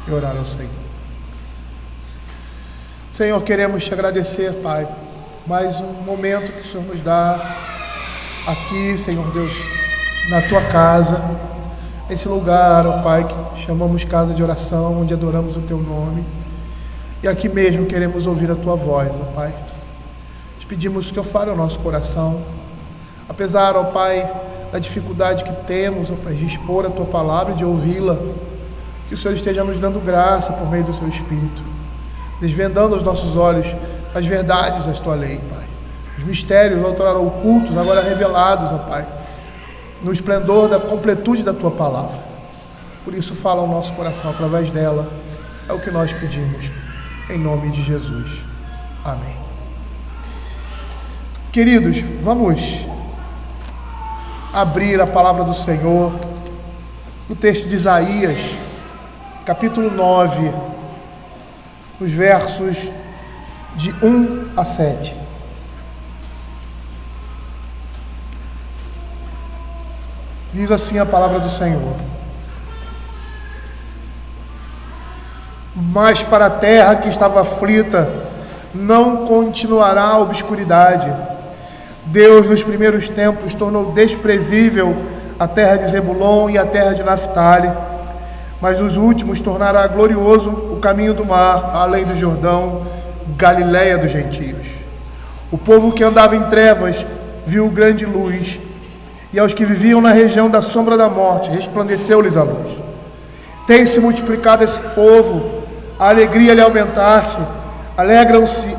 e orar ao Senhor. Senhor, queremos te agradecer, Pai, mais um momento que o Senhor nos dá aqui, Senhor Deus, na tua casa, esse lugar, ó Pai, que chamamos casa de oração, onde adoramos o teu nome. E aqui mesmo queremos ouvir a tua voz, ó Pai. Te pedimos que eu fale ao nosso coração, apesar, ó Pai, da dificuldade que temos, ó Pai, de expor a tua palavra e de ouvi-la, que o Senhor esteja nos dando graça por meio do seu Espírito, desvendando os nossos olhos as verdades da tua lei, Pai. Os mistérios, outrora ocultos, agora revelados, ó Pai, no esplendor da completude da tua palavra. Por isso fala ao nosso coração através dela. É o que nós pedimos, em nome de Jesus. Amém. Queridos, vamos abrir a palavra do Senhor no texto de Isaías, capítulo 9, os versos de 1 a 7. Diz assim a palavra do Senhor: mas para a terra que estava aflita não continuará a obscuridade. Deus nos primeiros tempos tornou desprezível a terra de Zebulon e a terra de Naftali, mas nos últimos tornará glorioso o caminho do mar, além do Jordão, Galileia dos gentios. O povo que andava em trevas viu grande luz, e aos que viviam na região da sombra da morte resplandeceu-lhes a luz. Tem-se multiplicado esse povo, a alegria lhe aumentaste, alegram-se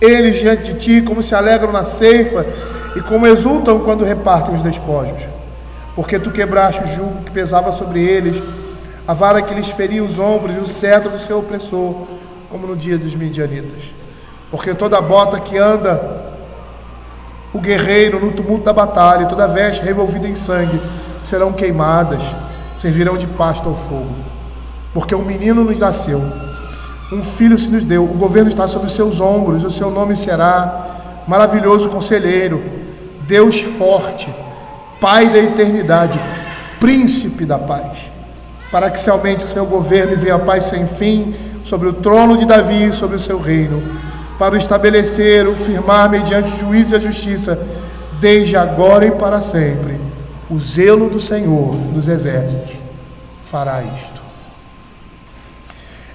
eles diante de ti, como se alegram na ceifa, e como exultam quando repartem os despojos. Porque tu quebraste o jugo que pesava sobre eles, a vara que lhes feria os ombros e o cetro do seu opressor, como no dia dos midianitas. Porque toda bota que anda o guerreiro no tumulto da batalha, e toda veste revolvida em sangue, serão queimadas, servirão de pasto ao fogo. Porque um menino nos nasceu, um filho se nos deu, o governo está sobre os seus ombros, e o seu nome será Maravilhoso Conselheiro, Deus Forte, Pai da Eternidade, Príncipe da Paz. Para que se aumente o seu governo e venha a paz sem fim sobre o trono de Davi e sobre o seu reino, para o estabelecer, o firmar mediante o juízo e a justiça, desde agora e para sempre. O zelo do Senhor dos exércitos fará isto.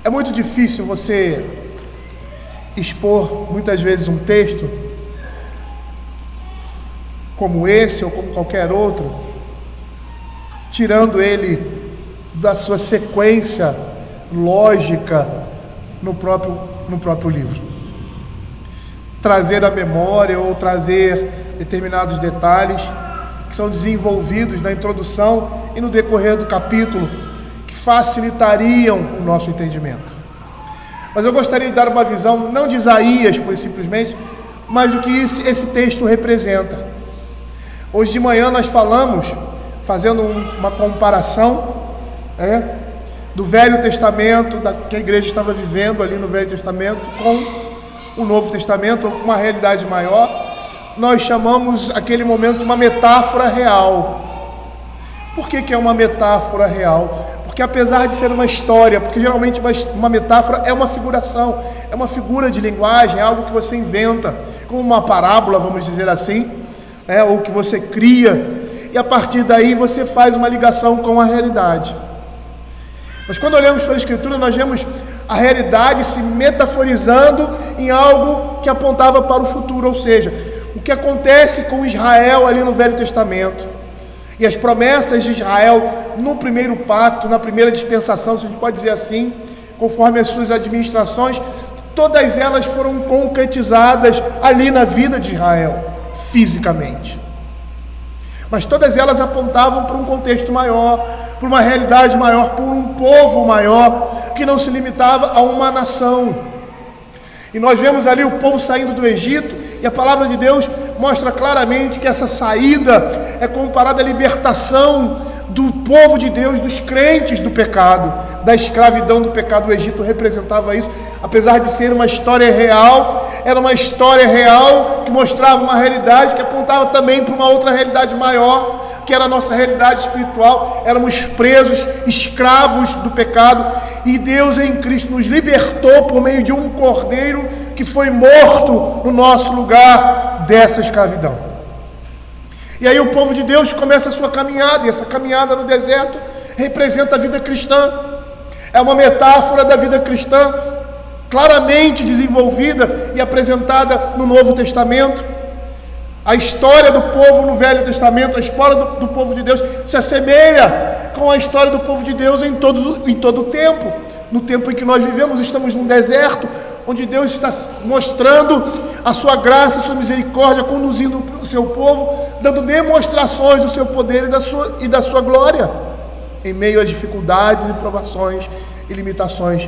É muito difícil você expor muitas vezes um texto como esse ou como qualquer outro, tirando ele da sua sequência lógica no próprio livro. Trazer a memória ou trazer determinados detalhes que são desenvolvidos na introdução e no decorrer do capítulo, que facilitariam o nosso entendimento. Mas eu gostaria de dar uma visão, não de Isaías, por simplesmente, mas do que esse texto representa. Hoje de manhã nós falamos, fazendo uma comparação, do Velho Testamento, que a igreja estava vivendo ali no Velho Testamento, com o Novo Testamento, ou com uma realidade maior. Nós chamamos aquele momento de uma metáfora real. Por que é uma metáfora real? Porque apesar de ser uma história, porque geralmente uma metáfora é uma figuração, é uma figura de linguagem, é algo que você inventa, como uma parábola, vamos dizer assim, ou que você cria, e a partir daí você faz uma ligação com a realidade. Mas quando olhamos para a Escritura, nós vemos a realidade se metaforizando em algo que apontava para o futuro, ou seja, o que acontece com Israel ali no Velho Testamento, e as promessas de Israel no primeiro pacto, na primeira dispensação, se a gente pode dizer assim, conforme as suas administrações, todas elas foram concretizadas ali na vida de Israel, fisicamente. Mas todas elas apontavam para um contexto maior, para uma realidade maior, por um povo maior, que não se limitava a uma nação. E nós vemos ali o povo saindo do Egito, e a palavra de Deus mostra claramente que essa saída é comparada à libertação do povo de Deus, dos crentes do pecado, da escravidão do pecado. O Egito representava isso, apesar de ser uma história real, era uma história real que mostrava uma realidade que apontava também para uma outra realidade maior, que era a nossa realidade espiritual. Éramos presos, escravos do pecado, e Deus em Cristo nos libertou por meio de um cordeiro que foi morto no nosso lugar dessa escravidão. E aí o povo de Deus começa a sua caminhada, e essa caminhada no deserto representa a vida cristã. É uma metáfora da vida cristã, claramente desenvolvida e apresentada no Novo Testamento. A história do povo no Velho Testamento, a história do povo de Deus, se assemelha com a história do povo de Deus em todo o tempo. No tempo em que nós vivemos, estamos num deserto, onde Deus está mostrando a sua graça, a sua misericórdia, conduzindo o seu povo, dando demonstrações do seu poder e da sua glória, em meio às dificuldades e provações e limitações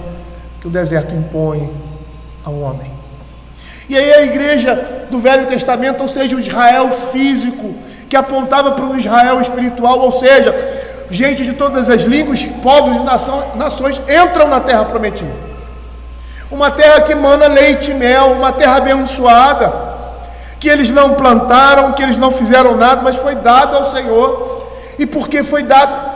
que o deserto impõe ao homem. E aí a igreja do Velho Testamento, ou seja, o Israel físico, que apontava para um Israel espiritual, ou seja, gente de todas as línguas, povos e nações entram na terra prometida. Uma terra que emana leite e mel, uma terra abençoada, que eles não plantaram, que eles não fizeram nada, mas foi dado ao Senhor. E porque foi dado,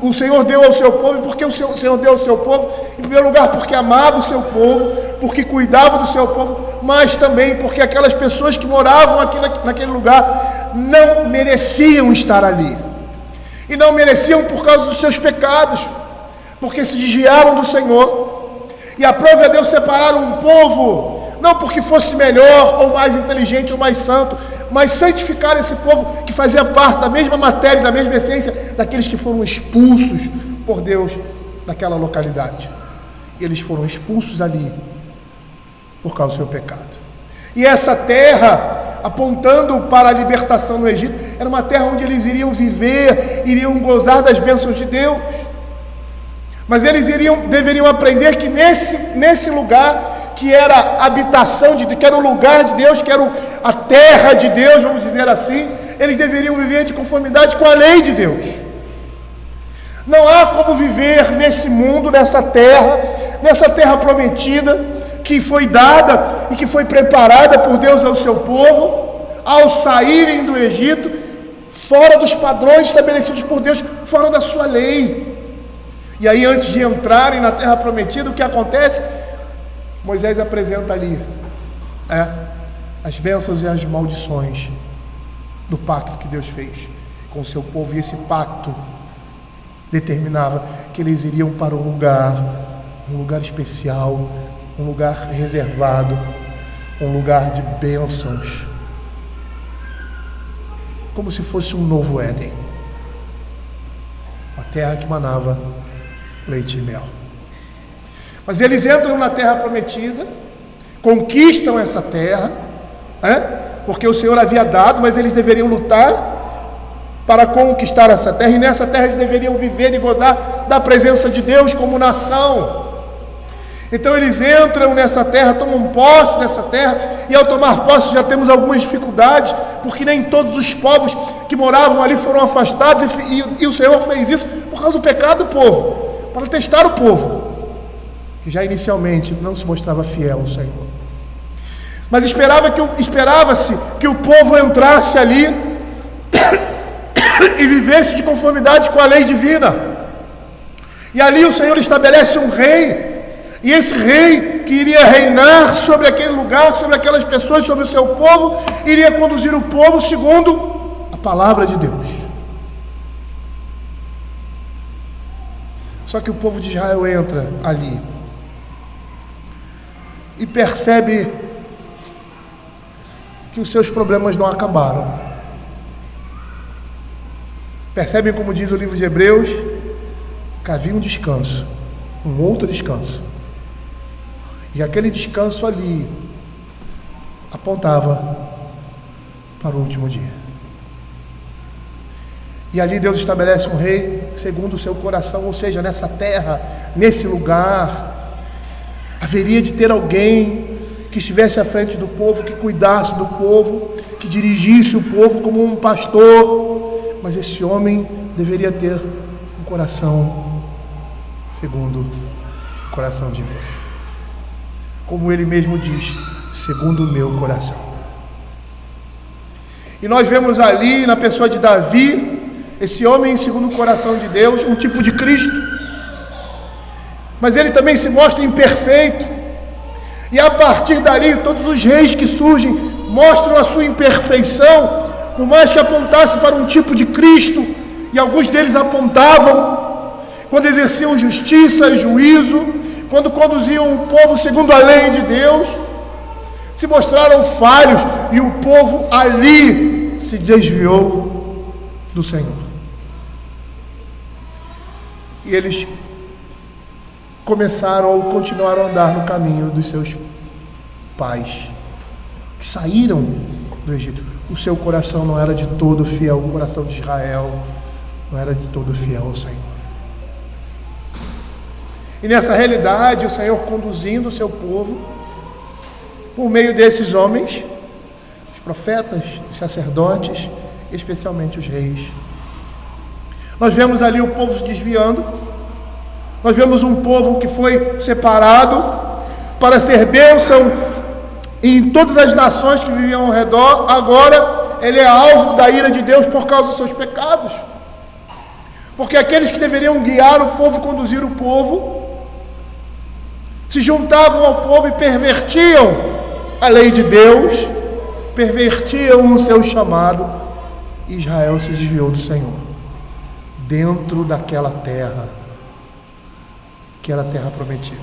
o Senhor deu ao seu povo, e porque o Senhor deu ao seu povo, em primeiro lugar porque amava o seu povo, porque cuidava do seu povo, mas também porque aquelas pessoas que moravam aqui naquele lugar não mereciam estar ali. E não mereciam por causa dos seus pecados, porque se desviaram do Senhor. E aprove a Deus separar um povo, não porque fosse melhor, ou mais inteligente, ou mais santo, mas santificar esse povo que fazia parte da mesma matéria, da mesma essência, daqueles que foram expulsos por Deus daquela localidade. E eles foram expulsos ali por causa do seu pecado. E essa terra, apontando para a libertação no Egito, era uma terra onde eles iriam viver, iriam gozar das bênçãos de Deus. Mas eles deveriam aprender que nesse lugar, que era a habitação de Deus, que era o lugar de Deus, que era a terra de Deus, vamos dizer assim, eles deveriam viver de conformidade com a lei de Deus. Não há como viver nesse mundo, nessa terra prometida, que foi dada e que foi preparada por Deus ao seu povo, ao saírem do Egito, fora dos padrões estabelecidos por Deus, fora da sua lei. E aí, antes de entrarem na terra prometida, o que acontece? Moisés apresenta ali as bênçãos e as maldições do pacto que Deus fez com o seu povo. E esse pacto determinava que eles iriam para um lugar especial, um lugar reservado, um lugar de bênçãos, como se fosse um novo Éden, uma terra que manava leite e mel. Mas eles entram na terra prometida, conquistam essa terra, porque o Senhor havia dado, mas eles deveriam lutar para conquistar essa terra, e nessa terra eles deveriam viver e gozar da presença de Deus como nação. Então eles entram nessa terra, tomam posse dessa terra, e ao tomar posse já temos algumas dificuldades, porque nem todos os povos que moravam ali foram afastados, e o Senhor fez isso por causa do pecado do povo, para testar o povo, que já inicialmente não se mostrava fiel ao Senhor. Mas esperava-se que o povo entrasse ali e vivesse de conformidade com a lei divina. E ali o Senhor estabelece um rei, e esse rei que iria reinar sobre aquele lugar, sobre aquelas pessoas, sobre o seu povo, iria conduzir o povo segundo a palavra de Deus. Só que o povo de Israel entra ali e percebe que os seus problemas não acabaram. Percebem, como diz o livro de Hebreus, que havia um descanso, um outro descanso. E aquele descanso ali apontava para o último dia. E ali Deus estabelece um rei segundo o seu coração, ou seja, nessa terra, nesse lugar, haveria de ter alguém que estivesse à frente do povo, que cuidasse do povo, que dirigisse o povo como um pastor. Mas esse homem deveria ter um coração segundo o coração de Deus. Como ele mesmo diz: segundo o meu coração. E nós vemos ali, na pessoa de Davi, esse homem segundo o coração de Deus, um tipo de Cristo. Mas ele também se mostra imperfeito. E a partir dali, todos os reis que surgem mostram a sua imperfeição, por mais que apontasse para um tipo de Cristo, e alguns deles apontavam, quando exerciam justiça e juízo, quando conduziam o povo segundo a lei de Deus, se mostraram falhos, e o povo ali se desviou do Senhor. E eles começaram ou continuaram a andar no caminho dos seus pais, que saíram do Egito. O seu coração não era de todo fiel, o coração de Israel não era de todo fiel ao Senhor. E nessa realidade, o Senhor conduzindo o seu povo, por meio desses homens, os profetas, os sacerdotes, especialmente os reis. Nós vemos ali o povo se desviando. Nós vemos um povo que foi separado para ser bênção em todas as nações que viviam ao redor. Agora ele é alvo da ira de Deus por causa dos seus pecados. Porque aqueles que deveriam guiar o povo, conduzir o povo, se juntavam ao povo e pervertiam a lei de Deus, pervertiam o seu chamado. Israel se desviou do Senhor, dentro daquela terra, que era a terra prometida.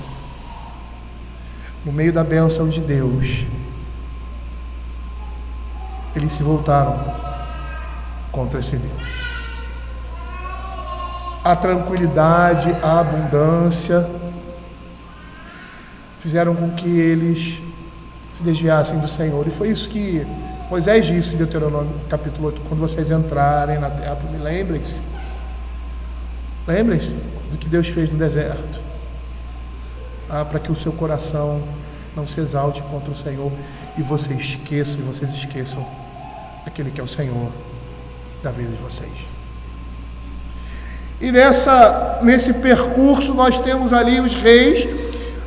No meio da bênção de Deus, eles se voltaram contra esse Deus. A tranquilidade, a abundância fizeram com que eles se desviassem do Senhor. E foi isso que Moisés disse em Deuteronômio capítulo 8: quando vocês entrarem na terra, lembrem-se do que Deus fez no deserto, para que o seu coração não se exalte contra o Senhor e vocês esqueçam aquele que é o Senhor da vida de vocês. E nesse percurso nós temos ali os reis,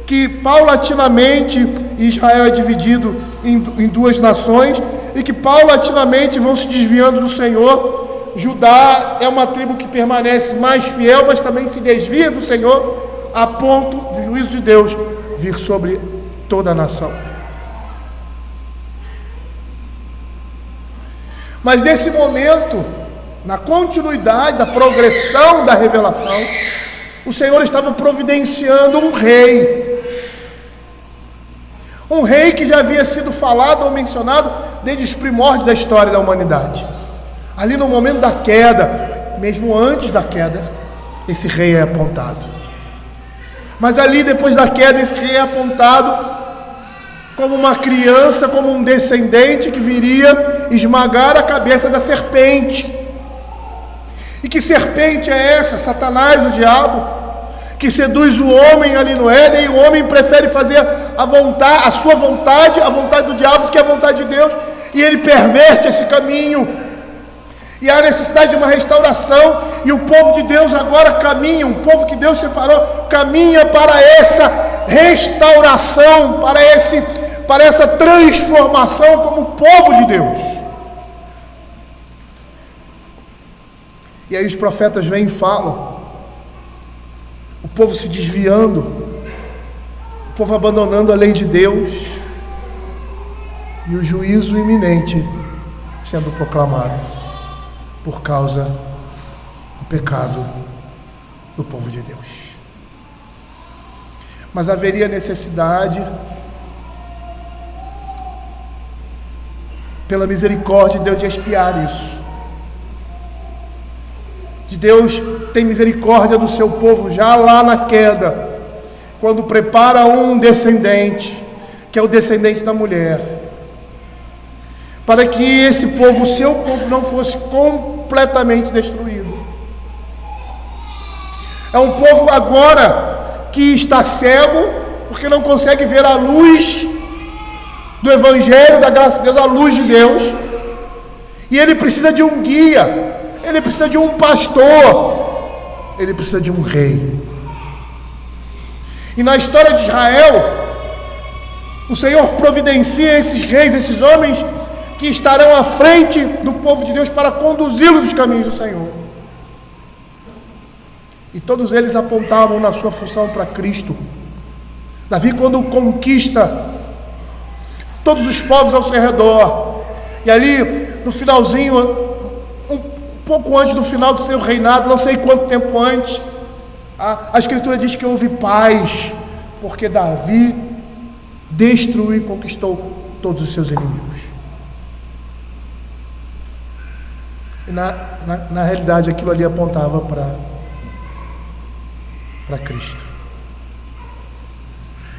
que paulatinamente Israel é dividido em duas nações, e que paulatinamente vão se desviando do Senhor. Judá é uma tribo que permanece mais fiel, mas também se desvia do Senhor, a ponto do juízo de Deus vir sobre toda a nação. Mas nesse momento, na continuidade da progressão da revelação, o Senhor estava providenciando um rei que já havia sido falado ou mencionado desde os primórdios da história da humanidade. Ali no momento da queda, mesmo antes da queda, esse rei é apontado. Mas ali depois da queda, esse rei é apontado como uma criança, como um descendente que viria esmagar a cabeça da serpente. E que serpente é essa? Satanás, o diabo, que seduz o homem ali no Éden, e o homem prefere fazer a sua vontade, a vontade do diabo, do que a vontade de Deus, e ele perverte esse caminho. E há necessidade de uma restauração, e o povo de Deus agora caminha, um povo que Deus separou, caminha para essa restauração, para essa transformação como povo de Deus. E aí os profetas vêm e falam, o povo se desviando, o povo abandonando a lei de Deus, e o juízo iminente sendo proclamado por causa do pecado do povo de Deus. Mas haveria necessidade, pela misericórdia de Deus, de expiar isso. De Deus tem misericórdia do seu povo já lá na queda, quando prepara um descendente, que é o descendente da mulher, para que esse povo, o seu povo, não fosse completamente destruído. É um povo agora que está cego, porque não consegue ver a luz do Evangelho, da graça de Deus, a luz de Deus, e ele precisa de um guia, ele precisa de um pastor, ele precisa de um rei. E na história de Israel, O Senhor providencia esses reis, esses homens que estarão à frente do povo de Deus para conduzi-lo nos caminhos do Senhor. E todos eles apontavam na sua função para Cristo. Davi, quando conquista todos os povos ao seu redor, e ali no finalzinho, um pouco antes do final do seu reinado, não sei quanto tempo antes, a Escritura diz que houve paz, porque Davi destruiu e conquistou todos os seus inimigos. E na realidade aquilo ali apontava para Cristo.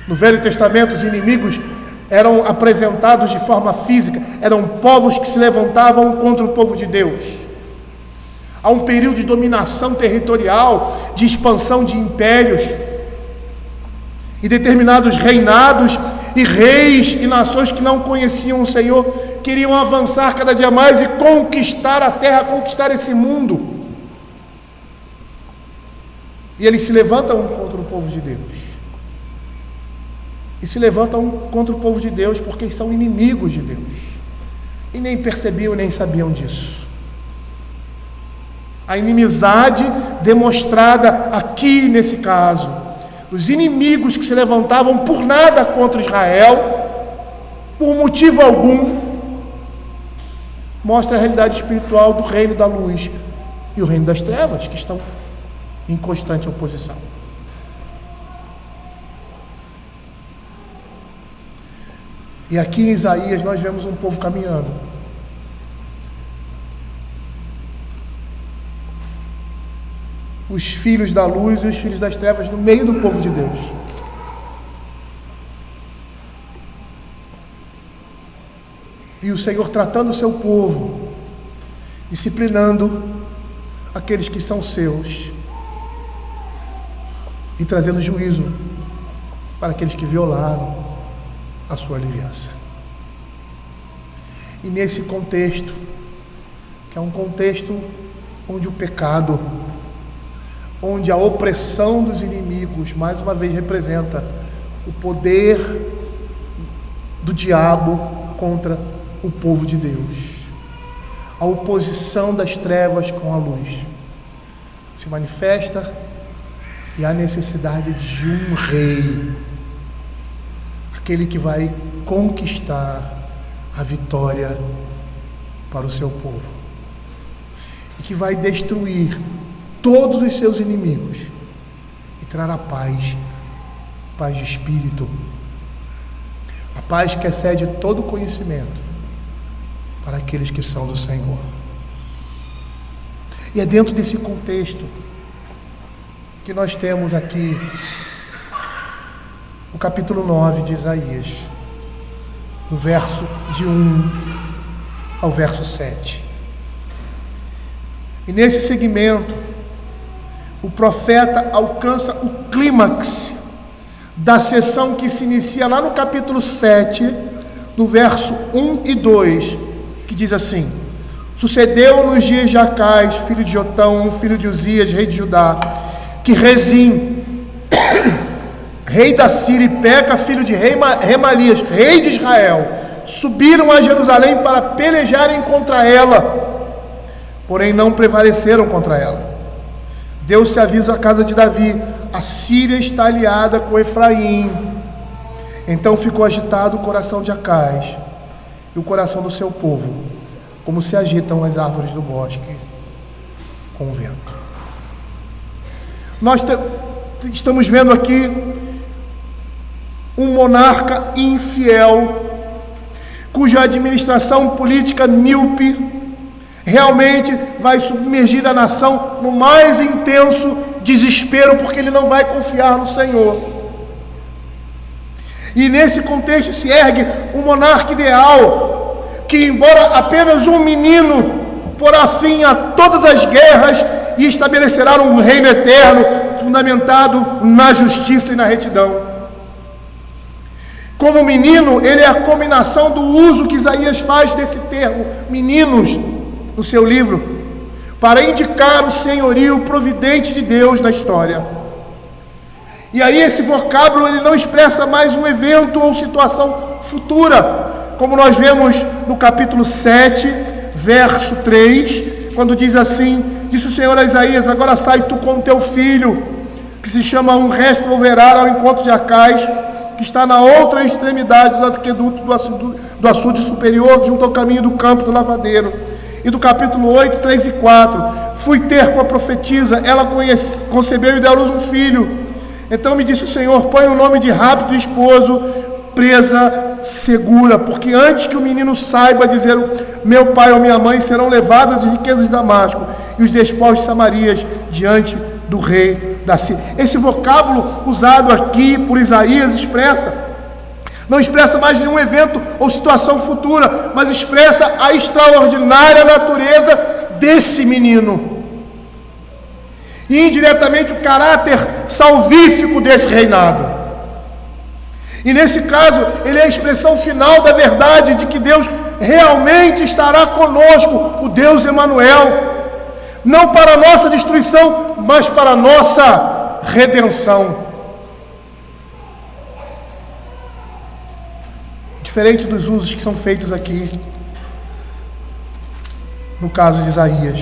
No Velho Testamento, os inimigos eram apresentados de forma física, eram povos que se levantavam contra o povo de Deus. Há um período de dominação territorial, de expansão de impérios, e determinados reinados e reis e nações que não conheciam o Senhor queriam avançar cada dia mais e conquistar a terra, conquistar esse mundo. E eles se levantam contra o povo de Deus. E se levantam contra o povo de Deus porque são inimigos de Deus. E nem percebiam, nem sabiam disso. A inimizade demonstrada aqui nesse caso, os inimigos que se levantavam por nada contra Israel, por motivo algum, mostra a realidade espiritual do reino da luz e o reino das trevas, que estão em constante oposição. E aqui em Isaías nós vemos um povo caminhando. Os filhos da luz e os filhos das trevas no meio do povo de Deus. E o Senhor tratando o seu povo, disciplinando aqueles que são seus e trazendo juízo para aqueles que violaram a sua aliança. E nesse contexto, que é um contexto onde o pecado, onde a opressão dos inimigos, mais uma vez representa o poder do diabo contra o povo de Deus, a oposição das trevas com a luz se manifesta, e há necessidade de um rei, aquele que vai conquistar a vitória para o seu povo e que vai destruir todos os seus inimigos e trará paz, paz de espírito, a paz que excede todo conhecimento para aqueles que são do Senhor. E é dentro desse contexto que nós temos aqui o capítulo 9 de Isaías, do verso de 1 ao verso 7. E nesse segmento, o profeta alcança o clímax da sessão que se inicia lá no capítulo 7, no verso 1 e 2, que diz assim: sucedeu nos dias de Acais, filho de Jotão, filho de Uzias, rei de Judá, que Rezim, rei da Síria, e Peca, filho de Remalias, rei de Israel, subiram a Jerusalém para pelejarem contra ela, porém não prevaleceram contra ela. Deu-se aviso à casa de Davi: a Síria está aliada com Efraim. Então ficou agitado o coração de Acais e o coração do seu povo, como se agitam as árvores do bosque com o vento. Nós estamos vendo aqui um monarca infiel, cuja administração política míope realmente vai submergir a nação no mais intenso desespero, porque ele não vai confiar no Senhor. E nesse contexto se ergue um monarca ideal, que embora apenas um menino, porá fim a todas as guerras e estabelecerá um reino eterno, fundamentado na justiça e na retidão. Como menino, ele é a combinação do uso que Isaías faz desse termo, meninos, no seu livro, para indicar o senhorio providente de Deus na história. E aí esse vocábulo ele não expressa mais um evento ou situação futura, como nós vemos no capítulo 7, verso 3, quando diz assim: disse o Senhor a Isaías: agora sai tu com teu filho, que se chama Um Resto Volverá, ao encontro de Acais, que está na outra extremidade do aqueduto do açude superior, junto ao caminho do campo do lavadeiro. E do capítulo 8, 3 e 4: fui ter com a profetisa, ela concebeu e deu à luz um filho. Então me disse o Senhor: põe o nome de rápido esposo, presa segura, porque antes que o menino saiba dizer meu pai ou minha mãe, serão levadas as riquezas de Damasco e os despojos de Samarias diante do rei da Síria. Esse vocábulo usado aqui por Isaías não expressa mais nenhum evento ou situação futura, mas expressa a extraordinária natureza desse menino e indiretamente o caráter salvífico desse reinado. E nesse caso, ele é a expressão final da verdade de que Deus realmente estará conosco, o Deus Emanuel, não para a nossa destruição, mas para a nossa redenção. Diferente dos usos que são feitos aqui, no caso de Isaías.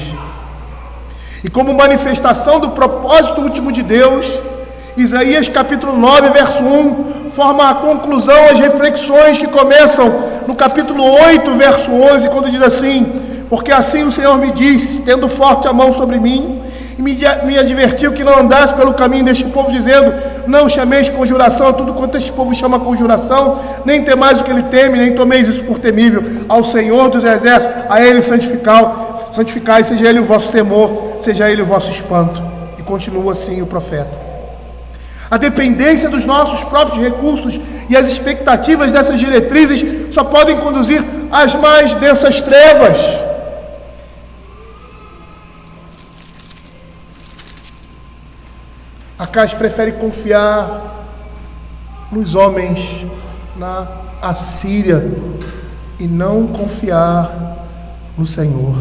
E como manifestação do propósito último de Deus, Isaías capítulo 9, verso 1, forma a conclusão, as reflexões que começam no capítulo 8, verso 11, quando diz assim: porque assim o Senhor me disse, tendo forte a mão sobre mim, e me advertiu que não andasse pelo caminho deste povo, dizendo: não chameis conjuração a tudo quanto este povo chama conjuração, nem temais o que ele teme, nem tomeis isso por temível. Ao Senhor dos exércitos, a ele santificai, seja ele o vosso temor, seja ele o vosso espanto. E continua assim o profeta. A dependência dos nossos próprios recursos e as expectativas dessas diretrizes só podem conduzir às mais densas trevas. Acais prefere confiar nos homens, na Assíria, e não confiar no Senhor.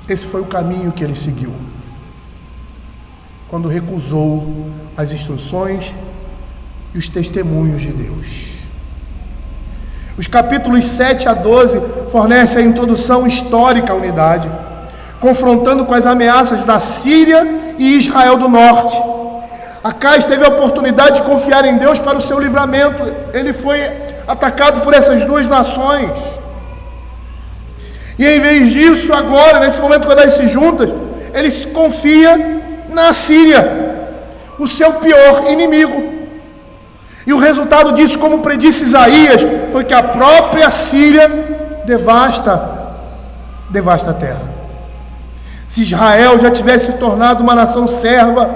Esse foi o caminho que ele seguiu quando recusou as instruções e os testemunhos de Deus. Os capítulos 7 a 12 fornecem a introdução histórica à unidade, confrontando com as ameaças da Síria e Israel do norte. Acais teve a oportunidade de confiar em Deus para o seu livramento. Ele foi atacado por essas duas nações. E em vez disso, agora, nesse momento quando elas se juntam, ele se confia na Síria, o seu pior inimigo. E o resultado disso, como predisse Isaías, foi que a própria Síria devasta a terra. Se Israel já tivesse se tornado uma nação serva,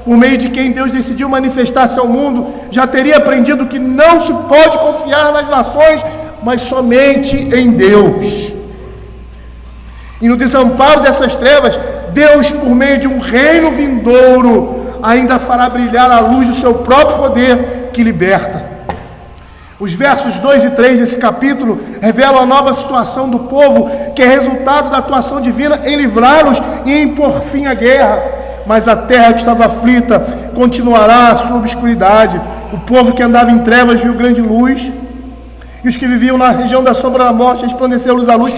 por meio de quem Deus decidiu manifestar-se ao mundo, já teria aprendido que não se pode confiar nas nações, mas somente em Deus. E no desamparo dessas trevas, Deus, por meio de um reino vindouro, ainda fará brilhar a luz do seu próprio poder que liberta. Os versos 2 e 3 desse capítulo revelam a nova situação do povo, que é resultado da atuação divina em livrá-los e em pôr fim à guerra. Mas a terra que estava aflita continuará a sua obscuridade. O povo que andava em trevas viu grande luz, e os que viviam na região da sombra da morte resplandeceu-lhes a luz.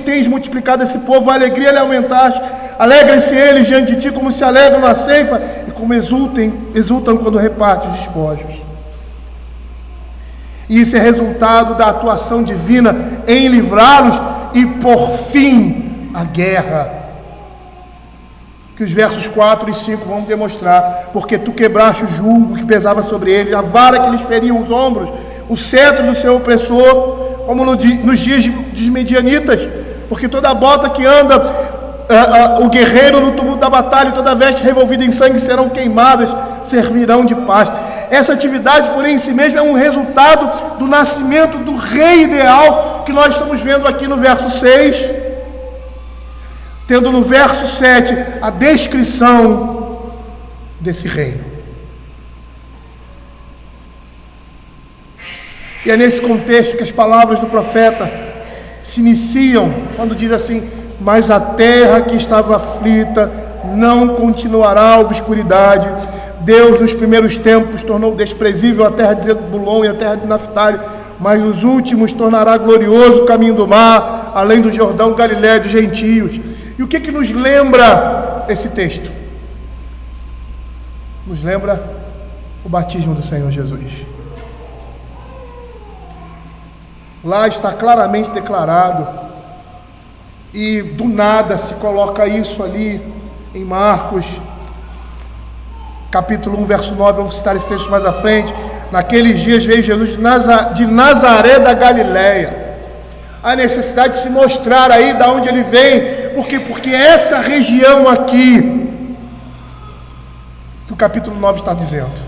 Tens multiplicado esse povo, a alegria lhe aumentaste. Alegrem-se eles diante de ti, como se alegram na ceifa, e como exultam quando repartem os despojos. E isso é resultado da atuação divina em livrá-los e por fim a guerra, que os versos 4 e 5 vão demonstrar. Porque tu quebraste o jugo que pesava sobre eles, a vara que lhes feria os ombros, o cetro do seu opressor, como nos dias dos medianitas. Porque toda bota que anda o guerreiro no tumulto da batalha, e toda veste revolvida em sangue serão queimadas, servirão de pasto. Essa atividade, porém, em si mesma é um resultado do nascimento do rei ideal, que nós estamos vendo aqui no verso 6, tendo no verso 7 a descrição desse reino. E é nesse contexto que as palavras do profeta se iniciam, quando diz assim: mas a terra que estava aflita não continuará a obscuridade, Deus nos primeiros tempos tornou desprezível a terra de Zebulon e a terra de Naftali, mas nos últimos tornará glorioso o caminho do mar, além do Jordão, Galiléia e dos gentios. E o que nos lembra esse texto? Nos lembra o batismo do Senhor Jesus. Lá está claramente declarado, e do nada se coloca isso ali em Marcos, capítulo 1, verso 9, vamos citar esse texto mais à frente. Naqueles dias veio Jesus de Nazaré da Galiléia. A necessidade de se mostrar aí de onde ele vem, porque essa região aqui, que o capítulo 9 está dizendo,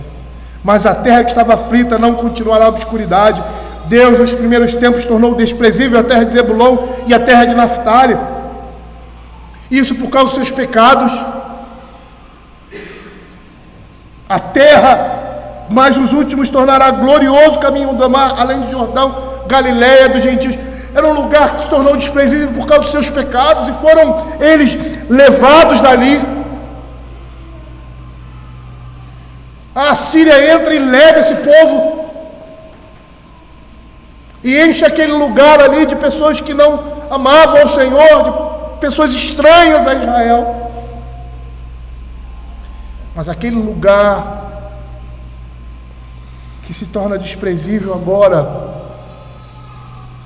mas a terra que estava aflita não continuará a obscuridade. Deus nos primeiros tempos tornou desprezível a terra de Zebulon e a terra de Naftali, isso por causa dos seus pecados. A terra, mas os últimos tornará glorioso o caminho do mar, além de Jordão, Galiléia dos gentios. Era um lugar que se tornou desprezível por causa dos seus pecados, e foram eles levados dali. A Assíria entra e leva esse povo, e enche aquele lugar ali de pessoas que não amavam ao Senhor, de pessoas estranhas a Israel. Mas aquele lugar que se torna desprezível agora,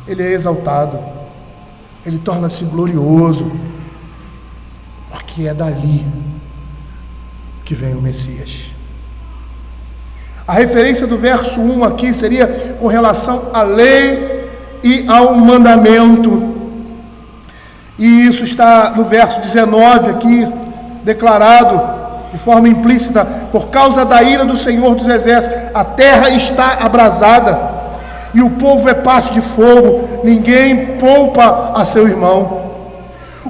ele é exaltado, ele torna-se glorioso, porque é dali que vem o Messias. A referência do verso 1 aqui seria com relação à lei e ao mandamento, e isso está no verso 19 aqui, declarado de forma implícita: por causa da ira do Senhor dos Exércitos, a terra está abrasada, e o povo é parte de fogo, ninguém poupa a seu irmão.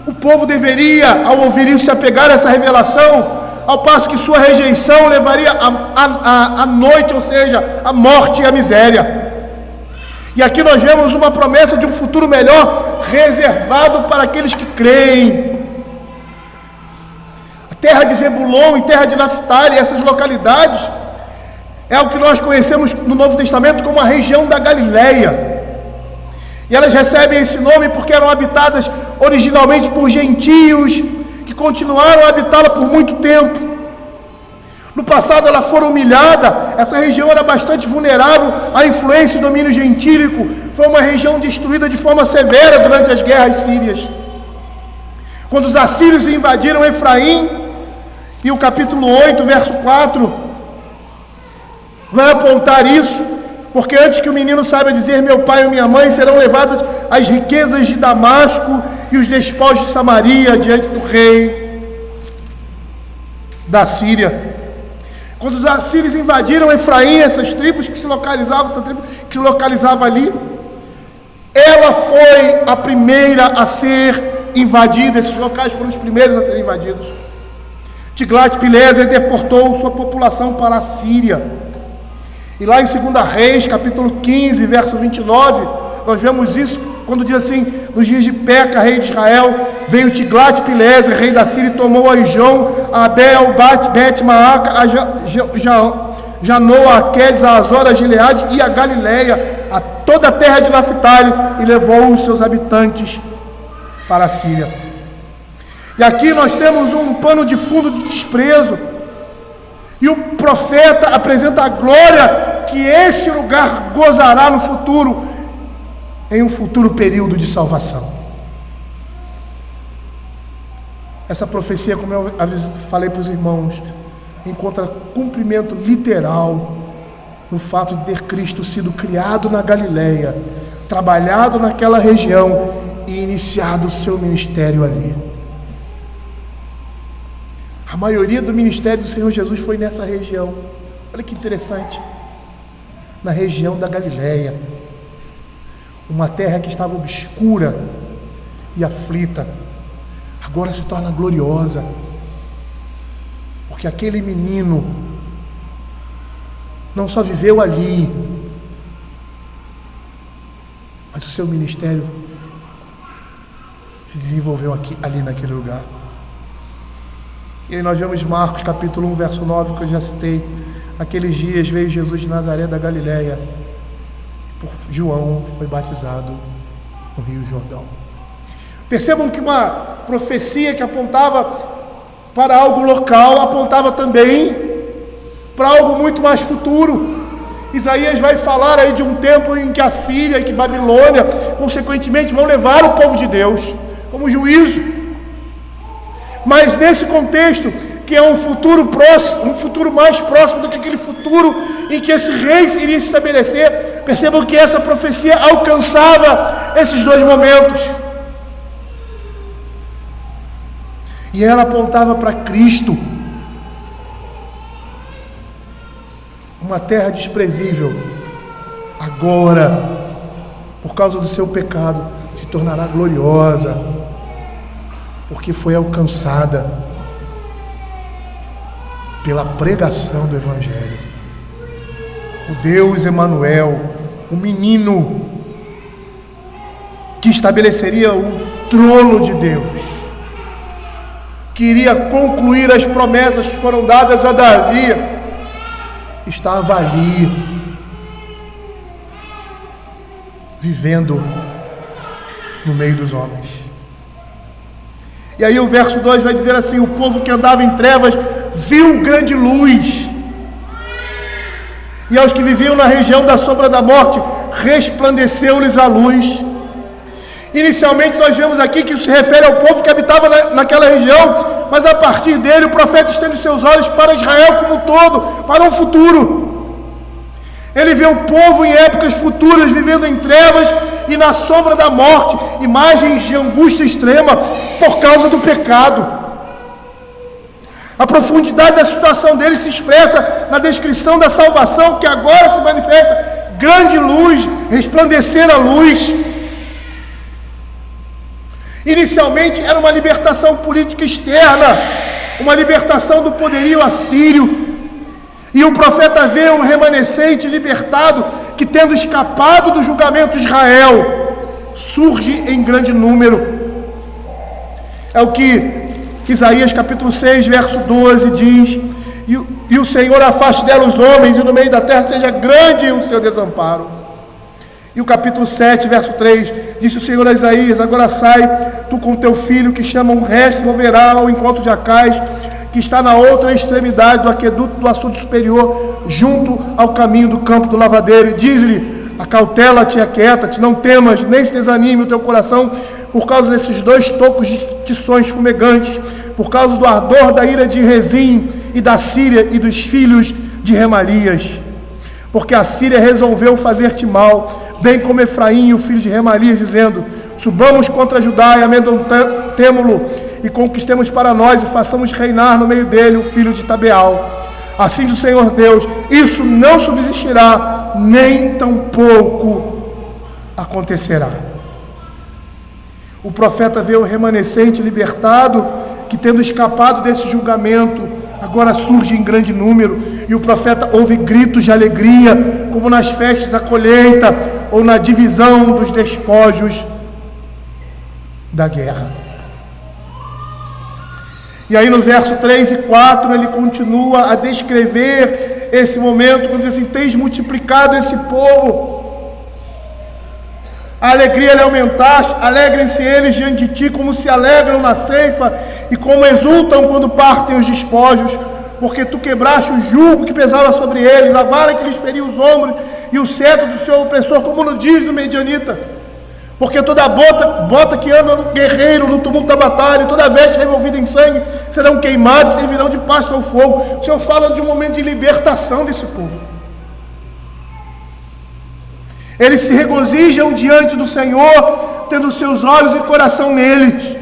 O povo deveria, ao ouvir isso, se apegar a essa revelação, ao passo que sua rejeição levaria à noite, ou seja, à morte e à miséria. E aqui nós vemos uma promessa de um futuro melhor, reservado para aqueles que creem. Terra de Zebulon e terra de Naftali, essas localidades, é o que nós conhecemos no Novo Testamento como a região da Galiléia. E elas recebem esse nome porque eram habitadas originalmente por gentios, que continuaram a habitá-la por muito tempo. No passado ela foi humilhada, essa região era bastante vulnerável à influência e domínio gentílico, foi uma região destruída de forma severa durante as guerras sírias. Quando os assírios invadiram Efraim, e o capítulo 8, verso 4, vai apontar isso, porque antes que o menino saiba dizer meu pai ou minha mãe, serão levadas as riquezas de Damasco e os despojos de Samaria diante do rei da Síria. Quando os assírios invadiram Efraim, essas tribos que se localizavam, essa tribo que se localizava ali, ela foi a primeira a ser invadida, esses locais foram os primeiros a serem invadidos. Tiglat-Pileser deportou sua população para a Síria. E lá em 2 Reis, capítulo 15, verso 29, nós vemos isso, quando diz assim: nos dias de Peca, rei de Israel, veio Tiglat-Pileser, rei da Síria, e tomou a Ijon, a Abel, Bet-Maaca, a Janoa, a Quedes, a Azor, a Gileade e a Galiléia, a toda a terra de Naftali, e levou os seus habitantes para a Síria. E aqui nós temos um pano de fundo de desprezo, e o profeta apresenta a glória que esse lugar gozará no futuro, em um futuro período de salvação. Essa profecia, como eu falei para os irmãos, encontra cumprimento literal no fato de ter Cristo sido criado na Galiléia, trabalhado naquela região e iniciado o seu ministério ali. A maioria do ministério do Senhor Jesus foi nessa região. Olha que interessante. Na região da Galiléia, uma terra que estava obscura e aflita, agora se torna gloriosa, porque aquele menino não só viveu ali, mas o seu ministério se desenvolveu ali naquele lugar. E aí nós vemos Marcos capítulo 1, verso 9, que eu já citei. Naqueles dias veio Jesus de Nazaré da Galileia, e por João foi batizado no Rio Jordão. Percebam que uma profecia que apontava para algo local, apontava também para algo muito mais futuro. Isaías vai falar aí de um tempo em que a Síria e que Babilônia, consequentemente, vão levar o povo de Deus como juízo. Mas nesse contexto, que é um futuro próximo, um futuro mais próximo do que aquele futuro em que esse rei iria se estabelecer, percebam que essa profecia alcançava esses dois momentos. E ela apontava para Cristo, uma terra desprezível, agora, por causa do seu pecado, se tornará gloriosa, porque foi alcançada pela pregação do Evangelho. O Deus Emanuel, o menino que estabeleceria o trono de Deus, que iria concluir as promessas que foram dadas a Davi, estava ali, vivendo no meio dos homens. E aí o verso 2 vai dizer assim: o povo que andava em trevas viu grande luz, e aos que viviam na região da sombra da morte resplandeceu-lhes a luz. Inicialmente nós vemos aqui que isso se refere ao povo que habitava naquela região, mas a partir dele o profeta estende seus olhos para Israel como um todo, para um futuro. Ele vê o povo em épocas futuras vivendo em trevas e na sombra da morte, imagens de angústia extrema por causa do pecado. A profundidade da situação dele se expressa na descrição da salvação que agora se manifesta: grande luz, resplandecer a luz. Inicialmente era uma libertação política externa, uma libertação do poderio assírio, e o profeta vê um remanescente libertado que, tendo escapado do julgamento de Israel, surge em grande número. É o que Isaías capítulo 6, verso 12 diz: e o Senhor afaste dela os homens, e no meio da terra seja grande o seu desamparo. E o capítulo 7, verso 3, disse o Senhor a Isaías: agora sai, tu com teu filho, que chamam o resto, volverá ao encontro de Acais, que está na outra extremidade do aqueduto do açude superior, junto ao caminho do campo do lavadeiro, e diz-lhe: acautela-te, aquieta-te, não temas, nem se desanime o teu coração, por causa desses dois tocos de tições fumegantes, por causa do ardor da ira de Rezim e da Síria e dos filhos de Remalias. Porque a Síria resolveu fazer-te mal, bem como Efraim, o filho de Remalias, dizendo: subamos contra Judá e amedrontemo-lo, e conquistemos para nós, e façamos reinar no meio dele o filho de Tabeal. Assim diz o Senhor Deus: isso não subsistirá, nem tampouco acontecerá. O profeta vê o remanescente libertado, que, tendo escapado desse julgamento, agora surge em grande número, e o profeta ouve gritos de alegria, como nas festas da colheita, ou na divisão dos despojos da guerra. E aí no verso 3 e 4 ele continua a descrever esse momento, quando diz assim: tens multiplicado esse povo, a alegria lhe aumentaste, alegrem-se eles diante de ti, como se alegram na ceifa, e como exultam quando partem os despojos, porque tu quebraste o jugo que pesava sobre eles, a vara que lhes feria os ombros, e o cetro do seu opressor, como no dia do medianita. Porque toda bota que anda no guerreiro no tumulto da batalha, toda veste revolvida em sangue, serão queimados e servirão de pasto ao fogo. O Senhor fala de um momento de libertação desse povo. Eles se regozijam diante do Senhor, tendo seus olhos e coração neles.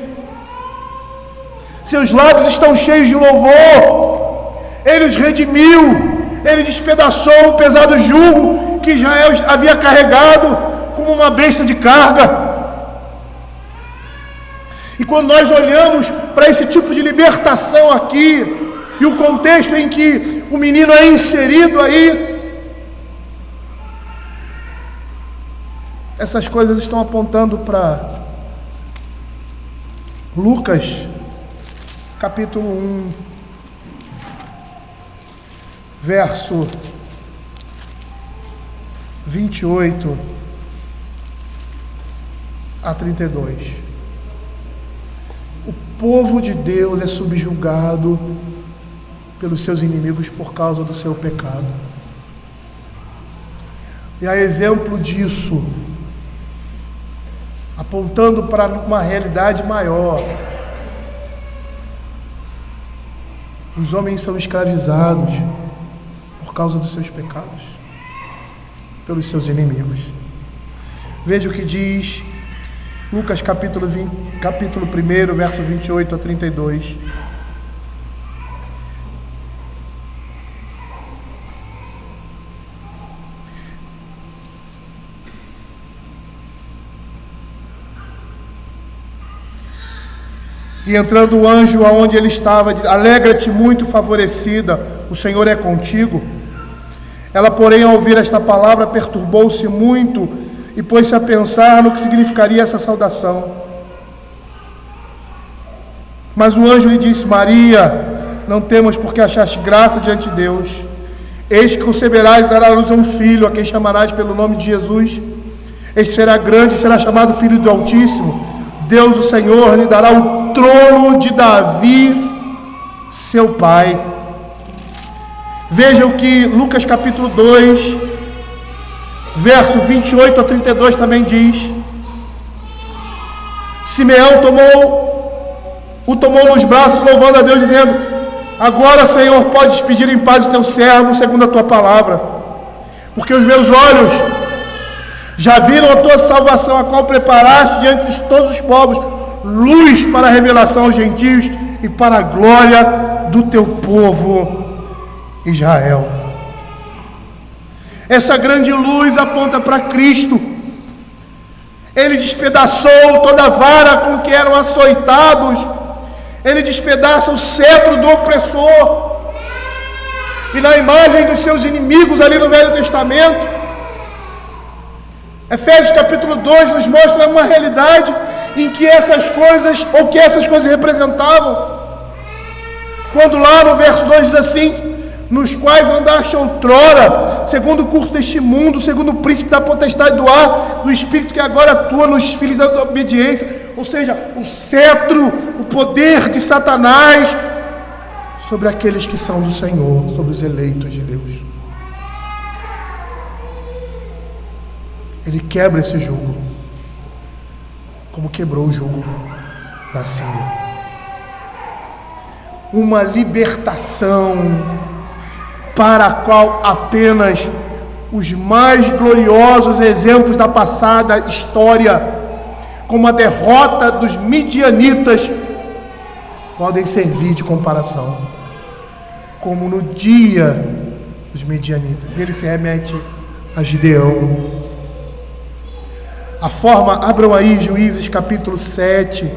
Seus lábios estão cheios de louvor. Ele os redimiu, ele despedaçou o pesado jugo que Israel havia carregado como uma besta de carga. E quando nós olhamos para esse tipo de libertação aqui, e o contexto em que o menino é inserido aí, essas coisas estão apontando para Lucas capítulo 1, verso 28 a 32. O povo de Deus é subjugado pelos seus inimigos por causa do seu pecado. E a exemplo disso, apontando para uma realidade maior, os homens são escravizados por causa dos seus pecados, pelos seus inimigos. Veja o que diz Lucas capítulo 1, verso 28 a 32. E entrando o anjo aonde ele estava, diz: alegra-te muito, favorecida, o Senhor é contigo. Ela, porém, ao ouvir esta palavra, perturbou-se muito e pôs-se a pensar no que significaria essa saudação. Mas o anjo lhe disse: Maria, não temas, porque achaste graça diante de Deus. Eis que conceberás e darás à luz a um filho, a quem chamarás pelo nome de Jesus. Este será grande e será chamado Filho do Altíssimo. Deus, o Senhor, lhe dará o trono de Davi, seu pai. Veja o que Lucas capítulo 2, verso 28 a 32 também diz. Simeão o tomou nos braços, louvando a Deus, dizendo: agora, Senhor, podes pedir em paz o teu servo, segundo a tua palavra, porque os meus olhos já viram a tua salvação, a qual preparaste diante de todos os povos, luz para a revelação aos gentios e para a glória do teu povo Israel. Essa grande luz aponta para Cristo. Ele despedaçou toda a vara com que eram açoitados. Ele despedaça o cetro do opressor. E na imagem dos seus inimigos ali no Velho Testamento, Efésios capítulo 2 nos mostra uma realidade em que essas coisas, ou que essas coisas representavam. Quando lá no verso 2 diz assim: nos quais andaste outrora, segundo o curso deste mundo, segundo o príncipe da potestade do ar, do espírito que agora atua nos filhos da obediência. Ou seja, o cetro, o poder de Satanás sobre aqueles que são do Senhor, sobre os eleitos de Deus. Ele quebra esse jugo, como quebrou o jugo da Síria. Uma libertação para a qual apenas os mais gloriosos exemplos da passada história, como a derrota dos midianitas, podem servir de comparação. Como no dia dos midianitas. Ele se remete a Gideão. A forma, abram aí Juízes capítulo 7,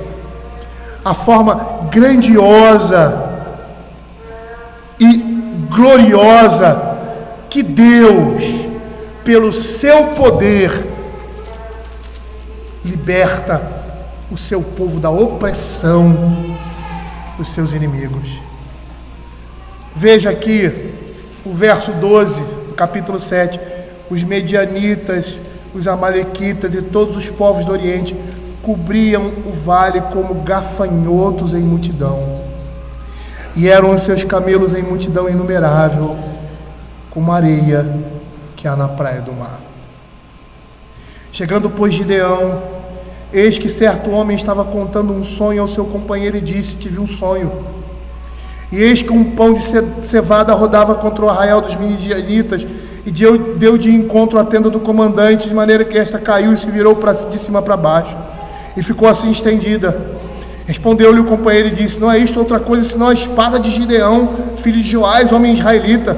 a forma grandiosa e gloriosa que Deus, pelo seu poder, liberta o seu povo da opressão dos seus inimigos. Veja aqui o verso 12, do capítulo 7. Os medianitas, os amalequitas e todos os povos do Oriente cobriam o vale como gafanhotos em multidão, e eram os seus camelos em multidão inumerável, como a areia que há na praia do mar. Chegando, pois, Gideão, eis que certo homem estava contando um sonho ao seu companheiro e disse: tive um sonho, e eis que um pão de cevada rodava contra o arraial dos midianitas, e deu de encontro à tenda do comandante, de maneira que esta caiu e se virou de cima para baixo, e ficou assim estendida. Respondeu-lhe o companheiro e disse: não é isto outra coisa senão a espada de Gideão, filho de Joás, homem israelita.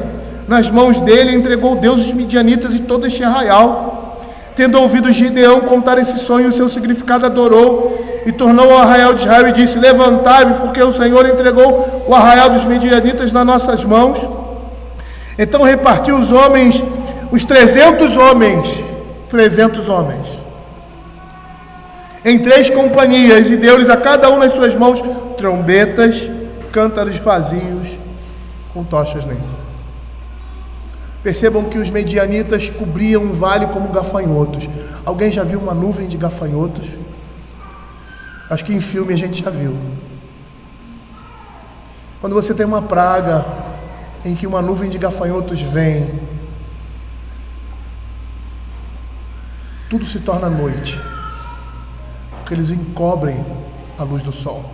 Nas mãos dele entregou Deus os midianitas e todo este arraial. Tendo ouvido Gideão contar esse sonho e o seu significado, adorou e tornou ao arraial de Israel e disse: levantai-vos, porque o Senhor entregou o arraial dos midianitas nas nossas mãos. Então repartiu os homens, os 300 homens, em 3 companhias, e deu-lhes a cada um nas suas mãos trombetas, cântaros vazios com tochas nele. Percebam que os medianitas cobriam um vale como gafanhotos. Alguém já viu uma nuvem de gafanhotos? Acho que em filme a gente já viu. Quando você tem uma praga em que uma nuvem de gafanhotos vem, tudo se torna noite, porque eles encobrem a luz do sol.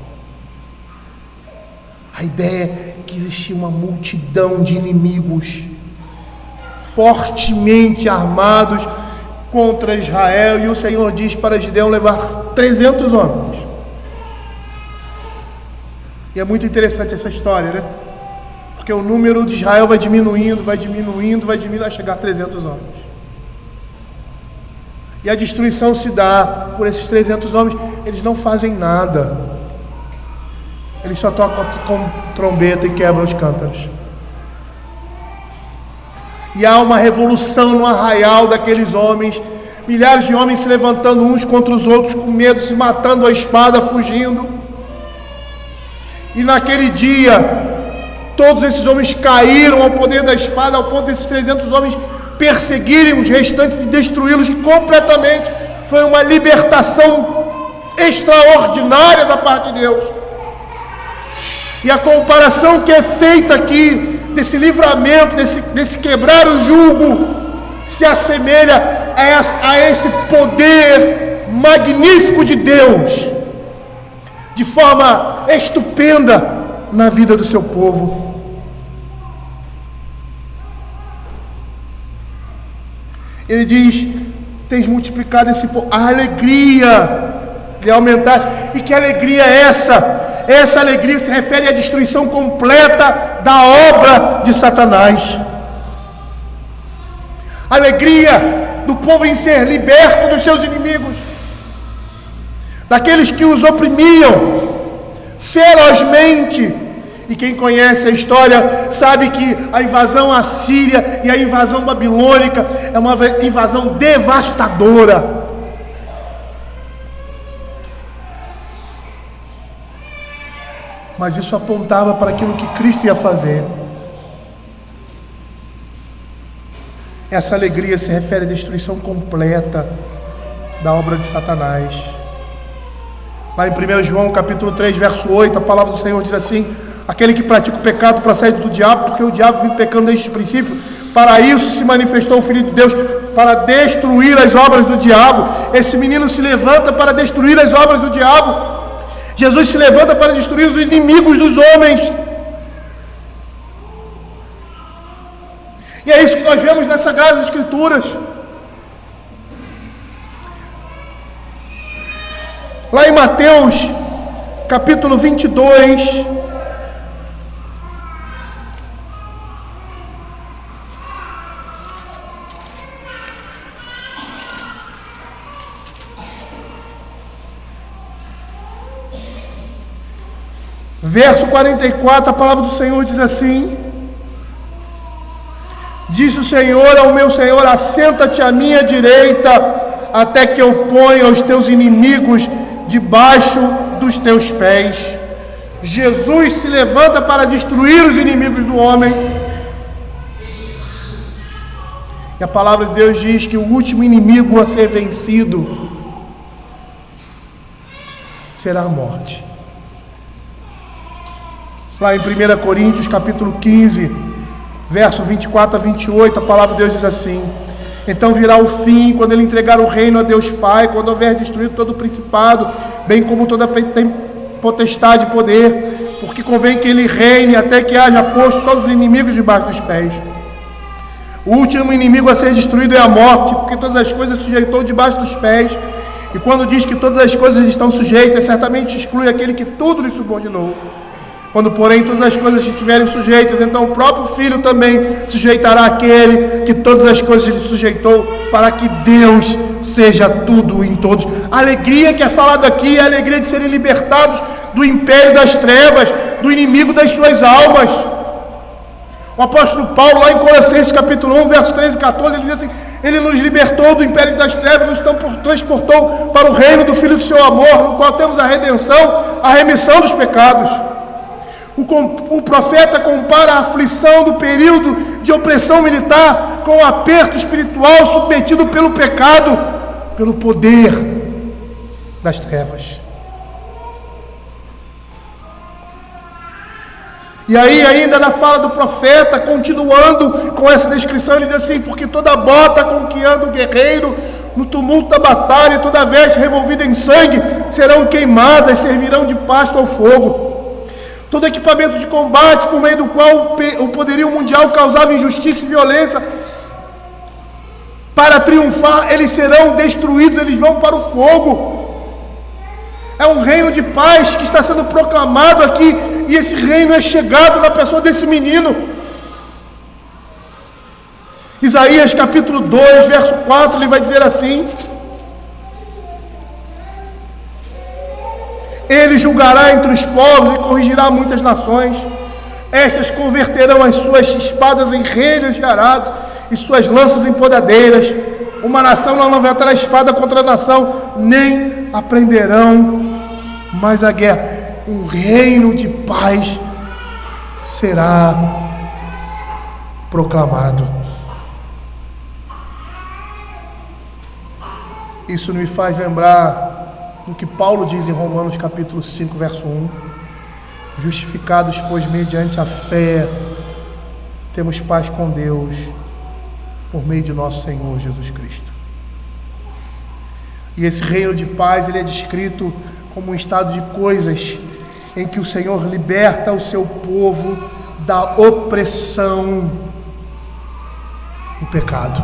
A ideia é que existia uma multidão de inimigos fortemente armados contra Israel, e o Senhor diz para Gideão levar 300 homens. E é muito interessante essa história, né? Porque o número de Israel vai diminuindo, vai chegar a 300 homens. E a destruição se dá por esses 300 homens. Eles não fazem nada. Eles só tocam com trombeta e quebram os cântaros. E há uma revolução no arraial daqueles homens. Milhares de homens se levantando uns contra os outros, com medo, se matando à espada, fugindo. E naquele dia, todos esses homens caíram ao poder da espada, ao ponto desses 300 homens perseguirem os restantes e destruí-los completamente. Foi uma libertação extraordinária da parte de Deus. E a comparação que é feita aqui, desse livramento, desse quebrar o jugo, se assemelha a esse poder magnífico de Deus, de forma estupenda na vida do seu povo. Ele diz: tens multiplicado esse povo, a alegria de aumentar. E que alegria é essa? Essa alegria se refere à destruição completa da obra de Satanás. Alegria do povo em ser liberto dos seus inimigos, daqueles que os oprimiam ferozmente. E quem conhece a história sabe que a invasão assíria e a invasão babilônica é uma invasão devastadora. Mas isso apontava para aquilo que Cristo ia fazer. Essa alegria se refere à destruição completa da obra de Satanás. Lá em 1 João capítulo 3, verso 8, a palavra do Senhor diz assim: aquele que pratica o pecado procede do diabo, porque o diabo vive pecando desde o princípio. Para isso se manifestou o Filho de Deus, para destruir as obras do diabo. Esse menino se levanta para destruir as obras do diabo. Jesus se levanta para destruir os inimigos dos homens. E é isso que nós vemos nas Sagradas Escrituras. Lá em Mateus, capítulo 22, verso 44, a palavra do Senhor diz assim: disse o Senhor ao meu Senhor: assenta-te à minha direita, até que eu ponha os teus inimigos debaixo dos teus pés. Jesus se levanta para destruir os inimigos do homem. E a palavra de Deus diz que o último inimigo a ser vencido será a morte. Lá em 1 Coríntios capítulo 15, verso 24 a 28, a palavra de Deus diz assim: então virá o fim, quando ele entregar o reino a Deus Pai, quando houver destruído todo o principado, bem como toda potestade e poder, porque convém que ele reine até que haja posto todos os inimigos debaixo dos pés. O último inimigo a ser destruído é a morte, porque todas as coisas sujeitou debaixo dos pés. E quando diz que todas as coisas estão sujeitas, certamente exclui aquele que tudo lhe subordinou. Quando, porém, todas as coisas estiverem sujeitas, então o próprio Filho também sujeitará aquele que todas as coisas lhe sujeitou, para que Deus seja tudo em todos. A alegria que é falada aqui é a alegria de serem libertados do império das trevas, do inimigo das suas almas. O apóstolo Paulo, lá em Colossenses capítulo 1, verso 13 e 14, ele diz assim: ele nos libertou do império das trevas, nos transportou para o reino do Filho do seu amor, no qual temos a redenção, a remissão dos pecados. O profeta compara a aflição do período de opressão militar com o aperto espiritual submetido pelo pecado, pelo poder das trevas. E aí, ainda na fala do profeta, continuando com essa descrição, ele diz assim: porque toda bota com que anda o guerreiro no tumulto da batalha, e toda veste revolvida em sangue serão queimadas, servirão de pasto ao fogo. Todo equipamento de combate por meio do qual o poderio mundial causava injustiça e violência, para triunfar, eles serão destruídos, eles vão para o fogo. É um reino de paz que está sendo proclamado aqui, e esse reino é chegado na pessoa desse menino. Isaías capítulo 2, verso 4, ele vai dizer assim: ele julgará entre os povos e corrigirá muitas nações. Estas converterão as suas espadas em relhos de arado e suas lanças em podadeiras. Uma nação não levantará espada contra a nação, nem aprenderão mais a guerra. Um reino de paz será proclamado. Isso me faz lembrar do que Paulo diz em Romanos capítulo 5, verso 1: justificados, pois, mediante a fé, temos paz com Deus, por meio de nosso Senhor Jesus Cristo. E esse reino de paz, ele é descrito como um estado de coisas em que o Senhor liberta o seu povo da opressão do pecado.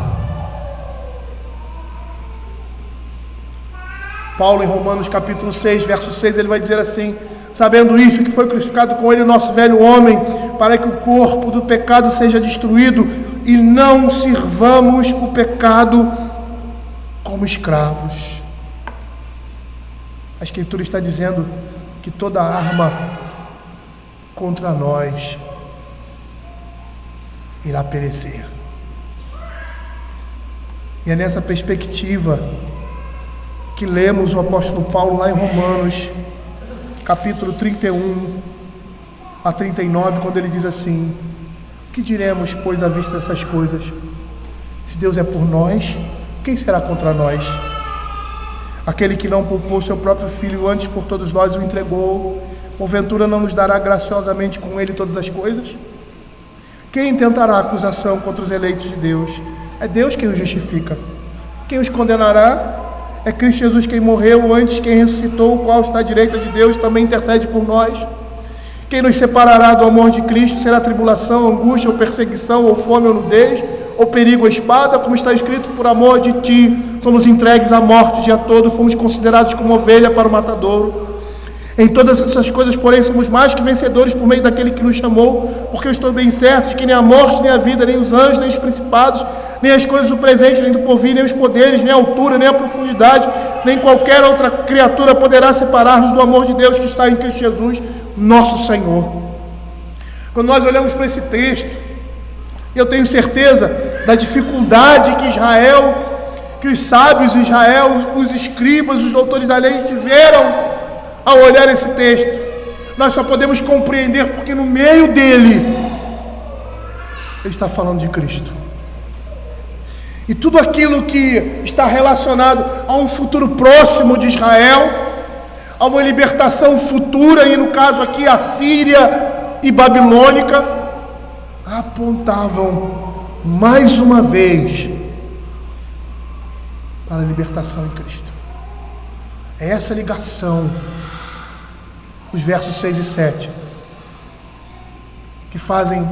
Paulo, em Romanos capítulo 6, verso 6, ele vai dizer assim: sabendo isso, que foi crucificado com ele o nosso velho homem, para que o corpo do pecado seja destruído, e não sirvamos o pecado como escravos. A Escritura está dizendo que toda arma contra nós irá perecer. E é nessa perspectiva que lemos o apóstolo Paulo lá em Romanos capítulo 31 a 39, quando ele diz assim: que diremos, pois, à vista dessas coisas? Se Deus é por nós, quem será contra nós? Aquele que não poupou seu próprio filho, antes por todos nós o entregou, porventura não nos dará graciosamente com ele todas as coisas? Quem intentará acusação contra os eleitos de Deus? É Deus quem os justifica. Quem os condenará? É Cristo Jesus quem morreu, antes quem ressuscitou, o qual está à direita de Deus, também intercede por nós. Quem nos separará do amor de Cristo? Será tribulação, angústia, ou perseguição, ou fome, ou nudez, ou perigo, ou espada? Como está escrito: por amor de ti somos entregues à morte o dia todo, fomos considerados como ovelha para o matadouro. Em todas essas coisas, porém, somos mais que vencedores por meio daquele que nos chamou, porque eu estou bem certo de que nem a morte, nem a vida, nem os anjos, nem os principados, nem as coisas do presente, nem do porvir, nem os poderes, nem a altura, nem a profundidade, nem qualquer outra criatura poderá separar-nos do amor de Deus que está em Cristo Jesus, nosso Senhor. Quando nós olhamos para esse texto, eu tenho certeza da dificuldade que os sábios de Israel, os escribas, os doutores da lei tiveram ao olhar esse texto. Nós só podemos compreender porque no meio dele ele está falando de Cristo. E tudo aquilo que está relacionado a um futuro próximo de Israel, a uma libertação futura, e no caso aqui a Síria e Babilônica, apontavam mais uma vez para a libertação em Cristo. É essa ligação, os versos 6 e 7, que fazem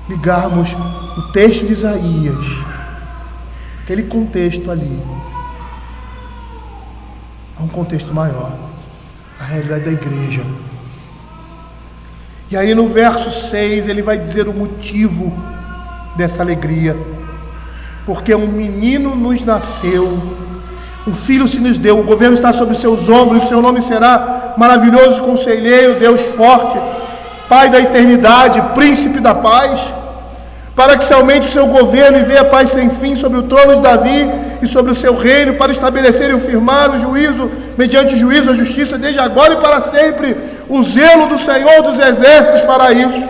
ligarmos o texto de Isaías, aquele contexto ali, a um contexto maior, a realidade da igreja. E aí no verso 6 ele vai dizer o motivo dessa alegria: porque um menino nos nasceu, um filho se nos deu, o governo está sobre os seus ombros, o seu nome será Maravilhoso Conselheiro, Deus Forte, Pai da Eternidade, Príncipe da Paz, para que se aumente o seu governo e venha a paz sem fim sobre o trono de Davi e sobre o seu reino, para estabelecer e firmar o juízo, mediante o juízo, a justiça, desde agora e para sempre. O zelo do Senhor dos Exércitos fará isso.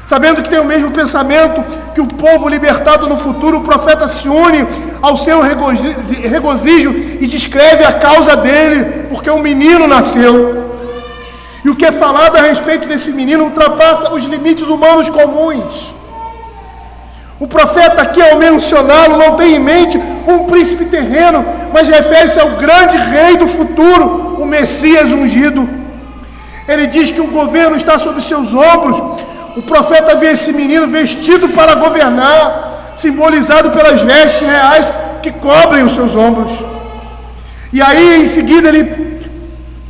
Sabendo que tem o mesmo pensamento que o povo libertado no futuro, o profeta se une ao seu regozijo e descreve a causa dele, porque um menino nasceu. E o que é falado a respeito desse menino ultrapassa os limites humanos comuns. O profeta aqui, ao mencioná-lo, não tem em mente um príncipe terreno, mas refere-se ao grande rei do futuro, o Messias ungido. Ele diz que o governo está sobre seus ombros. O profeta vê esse menino vestido para governar, simbolizado pelas vestes reais que cobrem os seus ombros. E aí, em seguida, ele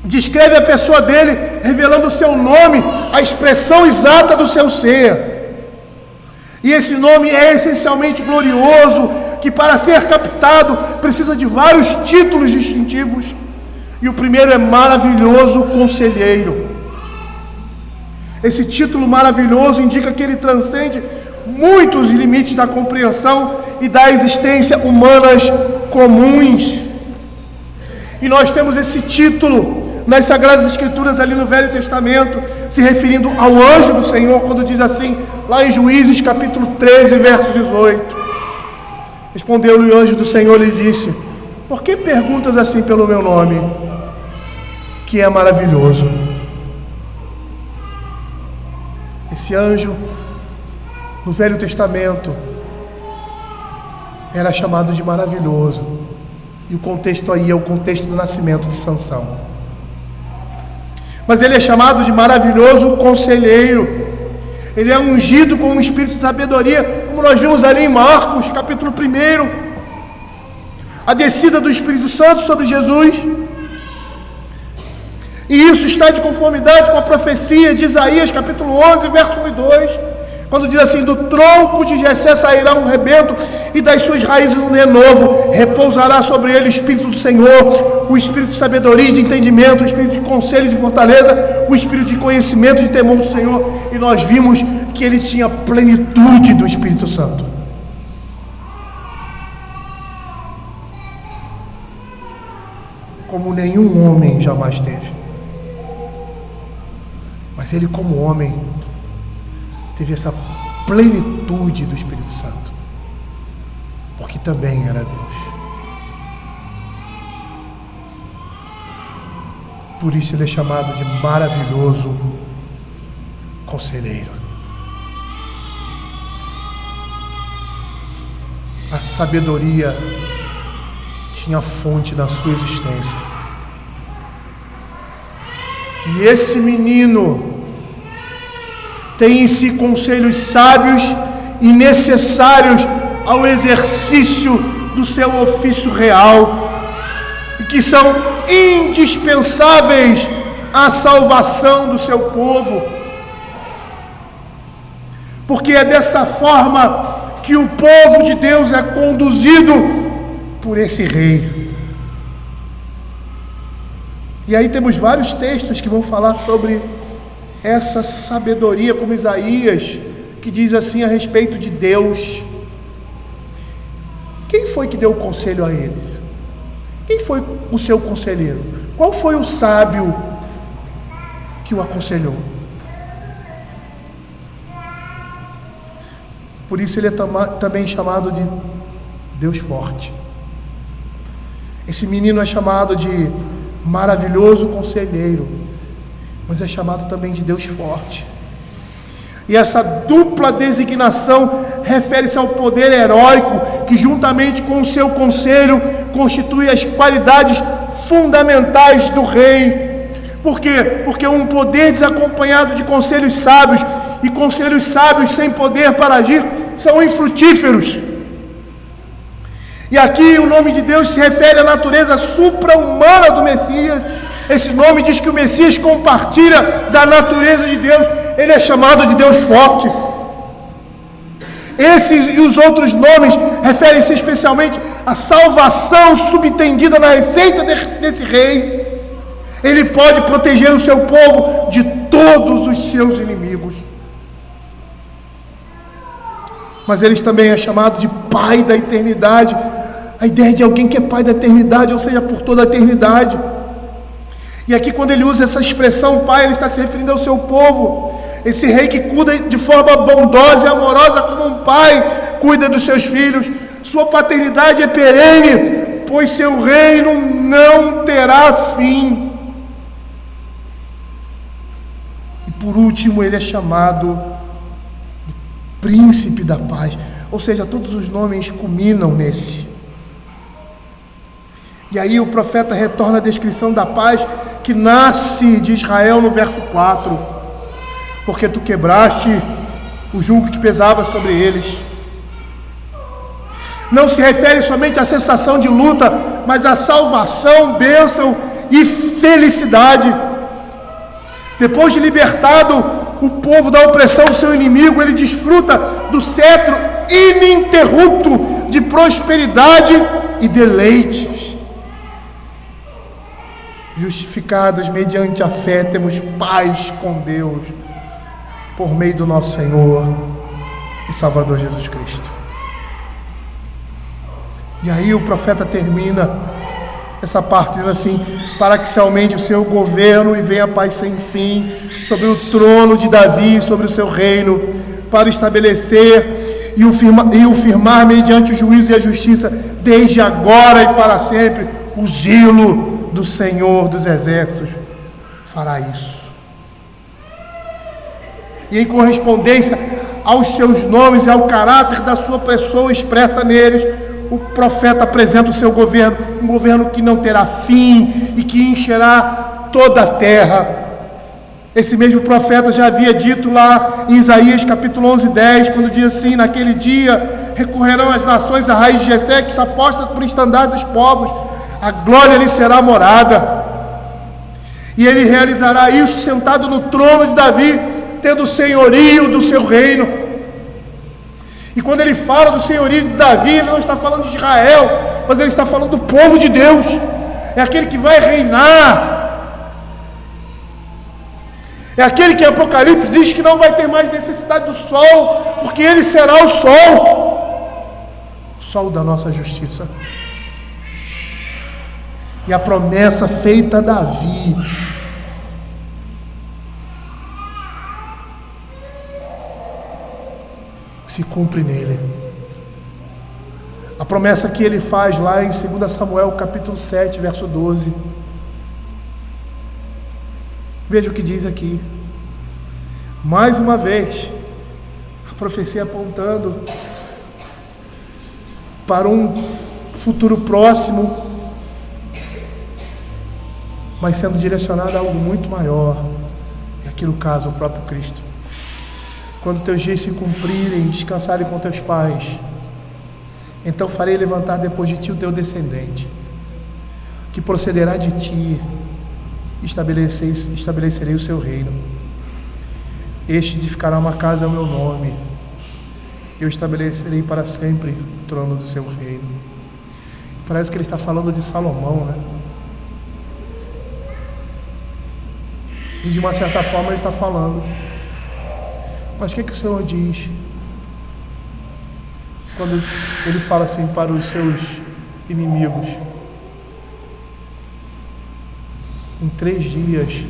descreve a pessoa dele, revelando o seu nome, a expressão exata do seu ser. E esse nome é essencialmente glorioso, que para ser captado precisa de vários títulos distintivos. E o primeiro é maravilhoso conselheiro. Esse título maravilhoso indica que ele transcende muitos limites da compreensão e da existência humanas comuns. E nós temos esse título nas Sagradas Escrituras ali no Velho Testamento, se referindo ao anjo do Senhor, quando diz assim, lá em Juízes capítulo 13, verso 18. Respondeu-lhe o anjo do Senhor e lhe disse: por que perguntas assim pelo meu nome, que é maravilhoso? Esse anjo, no Velho Testamento, era chamado de maravilhoso. E o contexto aí é o contexto do nascimento de Sansão. Mas ele é chamado de maravilhoso conselheiro. Ele é ungido com um espírito de sabedoria, como nós vimos ali em Marcos, capítulo 1. A descida do Espírito Santo sobre Jesus. E isso está de conformidade com a profecia de Isaías, capítulo 11, verso 1 e 2, quando diz assim: do tronco de Jessé sairá um rebento, e das suas raízes um renovo, repousará sobre ele o Espírito do Senhor, o Espírito de sabedoria e de entendimento, o Espírito de conselho e de fortaleza, o Espírito de conhecimento e de temor do Senhor. E nós vimos que ele tinha plenitude do Espírito Santo. Como nenhum homem jamais teve. Mas ele, como homem, teve essa plenitude do Espírito Santo, porque também era Deus. Por isso ele é chamado de maravilhoso conselheiro. A sabedoria tinha fonte na sua existência. E esse menino tem em si conselhos sábios e necessários ao exercício do seu ofício real, e que são indispensáveis à salvação do seu povo, porque é dessa forma que o povo de Deus é conduzido por esse rei. E aí temos vários textos que vão falar sobre essa sabedoria, como Isaías, que diz assim a respeito de Deus. Quem foi que deu o conselho a ele? Quem foi o seu conselheiro? Qual foi o sábio que o aconselhou? Por isso ele é também chamado de Deus forte. Esse menino é chamado de maravilhoso conselheiro, mas é chamado também de Deus forte. E essa dupla designação refere-se ao poder heróico que, juntamente com o seu conselho, constitui as qualidades fundamentais do rei. Por quê? Porque um poder desacompanhado de conselhos sábios, e conselhos sábios sem poder para agir, são infrutíferos. E aqui o nome de Deus se refere à natureza supra-humana do Messias. Esse nome diz que o Messias compartilha da natureza de Deus. Ele é chamado de Deus forte. Esses e os outros nomes referem-se especialmente à salvação subtendida na essência desse rei. Ele pode proteger o seu povo de todos os seus inimigos. Mas ele também é chamado de Pai da eternidade. A ideia de alguém que é Pai da eternidade, ou seja, por toda a eternidade. E aqui, quando ele usa essa expressão pai, ele está se referindo ao seu povo. Esse rei que cuida de forma bondosa e amorosa, como um pai cuida dos seus filhos. Sua paternidade é perene, pois seu reino não terá fim. E por último, ele é chamado Príncipe da Paz. Ou seja, todos os nomes culminam nesse. E aí o profeta retorna à descrição da paz que nasce de Israel no verso 4. Porque tu quebraste o jugo que pesava sobre eles. Não se refere somente à cessação de luta, mas à salvação, bênção e felicidade. Depois de libertado o povo da opressão do seu inimigo, ele desfruta do cetro ininterrupto de prosperidade e deleites. Justificados mediante a fé, temos paz com Deus, por meio do nosso Senhor e Salvador Jesus Cristo. E aí o profeta termina essa parte dizendo assim: para que se aumente o seu governo e venha a paz sem fim sobre o trono de Davi, sobre o seu reino, para estabelecer e o firmar mediante o juízo e a justiça, desde agora e para sempre. O zelo do Senhor dos exércitos fará isso. E em correspondência aos seus nomes e ao caráter da sua pessoa expressa neles, o profeta apresenta o seu governo, um governo que não terá fim e que encherá toda a terra. Esse mesmo profeta já havia dito lá em Isaías capítulo 11, 10, quando diz assim: naquele dia recorrerão as nações à raiz de Jessé, que está posta por estandarte dos povos, a glória lhe será morada. E ele realizará isso sentado no trono de Davi, tendo o senhorio do seu reino. E quando ele fala do senhorio de Davi, ele não está falando de Israel, mas ele está falando do povo de Deus. É aquele que vai reinar. É aquele que em Apocalipse diz que não vai ter mais necessidade do sol, porque ele será o sol da nossa justiça. E a promessa feita a Davi se cumpre nele. A promessa que ele faz lá em 2 Samuel capítulo 7, verso 12. Veja o que diz aqui. Mais uma vez, a profecia apontando para um futuro próximo, mas sendo direcionada a algo muito maior. E aqui no caso, o próprio Cristo. Quando teus dias se cumprirem e descansarem com teus pais, então farei levantar depois de ti o teu descendente, que procederá de ti, estabelecerei o seu reino. Este edificará uma casa ao meu nome, eu estabelecerei para sempre o trono do seu reino. Parece que ele está falando de Salomão, né? E de uma certa forma ele está falando. Mas o que o Senhor diz quando ele fala assim para os seus inimigos? Em 3 dias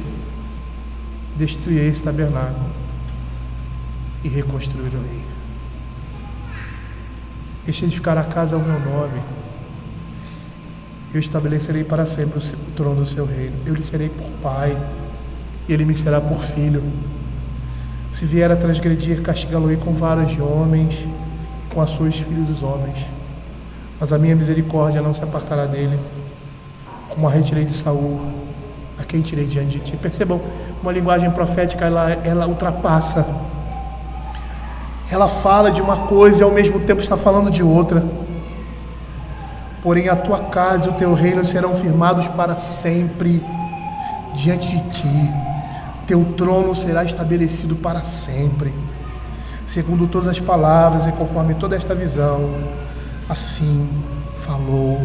destruirei esse tabernáculo e reconstruirei. Este edificará a casa ao meu nome. Eu estabelecerei para sempre o trono do seu reino. Eu lhe serei por pai, e ele me será por filho. Se vier a transgredir, castigá-lo-ei com varas de homens e com açoites filhos dos homens. Mas a minha misericórdia não se apartará dele, como a retirei de Saul, a quem tirei diante de ti. Percebam, uma linguagem profética, ela ultrapassa. Ela fala de uma coisa e ao mesmo tempo está falando de outra. Porém a tua casa e o teu reino serão firmados para sempre diante de ti. Teu trono será estabelecido para sempre, segundo todas as palavras e conforme toda esta visão. Assim falou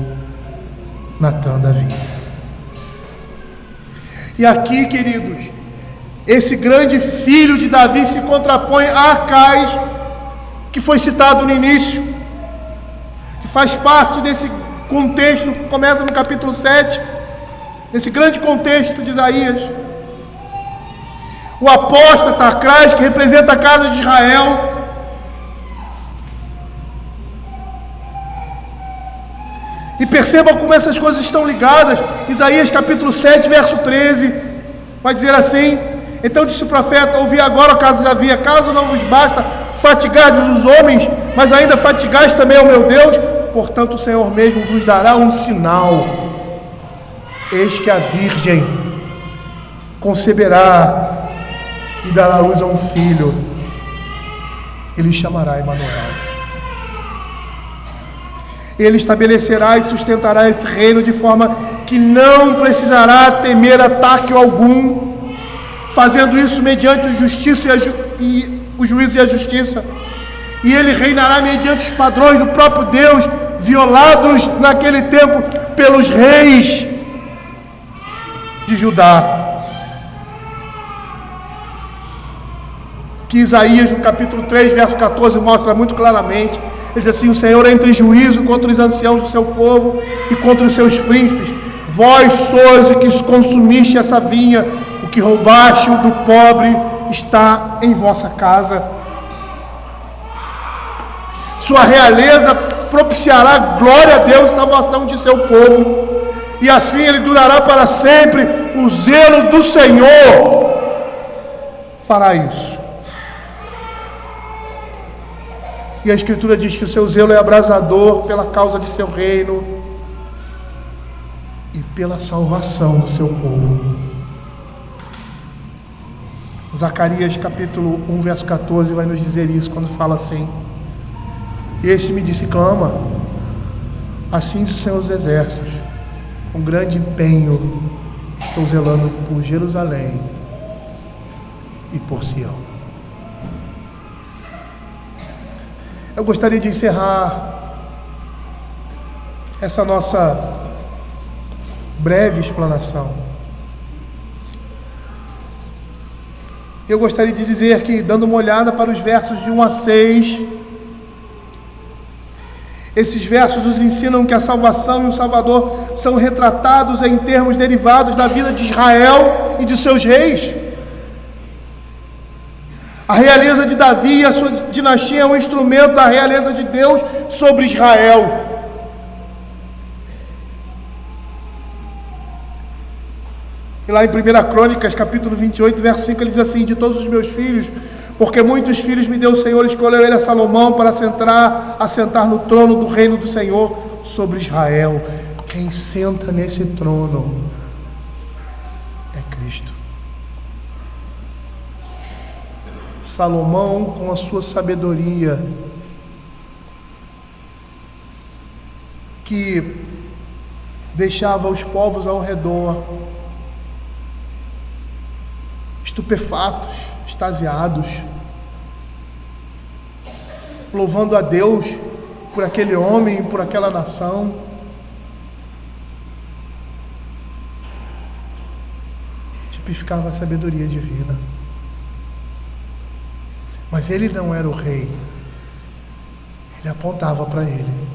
Natã Davi. E aqui, queridos, esse grande filho de Davi se contrapõe a Acais, que foi citado no início, que faz parte desse contexto que começa no capítulo 7, nesse grande contexto de Isaías. O apóstata, Acrás, que representa a casa de Israel. E perceba como essas coisas estão ligadas. Isaías capítulo 7, verso 13, vai dizer assim: então disse o profeta: ouvi agora, ó casa de Davi, acaso não vos basta fatigardes os homens, mas ainda fatigais também ao meu Deus? Portanto o Senhor mesmo vos dará um sinal. Eis que a virgem conceberá e dará luz a um filho, ele chamará Emanuel. Ele estabelecerá e sustentará esse reino de forma que não precisará temer ataque algum, fazendo isso mediante a justiça o juízo e a justiça. E ele reinará mediante os padrões do próprio Deus, violados naquele tempo pelos reis de Judá. Que Isaías no capítulo 3, verso 14 mostra muito claramente. Ele diz assim: o Senhor entra em juízo contra os anciãos do seu povo e contra os seus príncipes. Vós sois o que consumiste essa vinha, o que roubaste do pobre está em vossa casa. Sua realeza propiciará glória a Deus e salvação de seu povo, e assim ele durará para sempre. O zelo do Senhor fará isso. E a Escritura diz que o seu zelo é abrasador pela causa de seu reino e pela salvação do seu povo. Zacarias capítulo 1, verso 14 vai nos dizer isso, quando fala assim: este me disse, clama, assim diz o Senhor dos Exércitos, com grande empenho estou zelando por Jerusalém e por Sião. Eu gostaria de encerrar essa nossa breve explanação. Eu gostaria de dizer que, dando uma olhada para os versos de 1 a 6, esses versos nos ensinam que a salvação e o Salvador são retratados em termos derivados da vida de Israel e de seus reis. A realeza de Davi e a sua dinastia é um instrumento da realeza de Deus sobre Israel. E lá em 1 Crônicas, capítulo 28, verso 5, ele diz assim: de todos os meus filhos, porque muitos filhos me deu o Senhor, escolheu ele a Salomão para assentar no trono do reino do Senhor sobre Israel. Quem senta nesse trono é Cristo. Salomão, com a sua sabedoria, que deixava os povos ao redor estupefatos, extasiados, louvando a Deus por aquele homem, por aquela nação. Tipificava a sabedoria divina. Mas ele não era o rei, ele apontava para ele.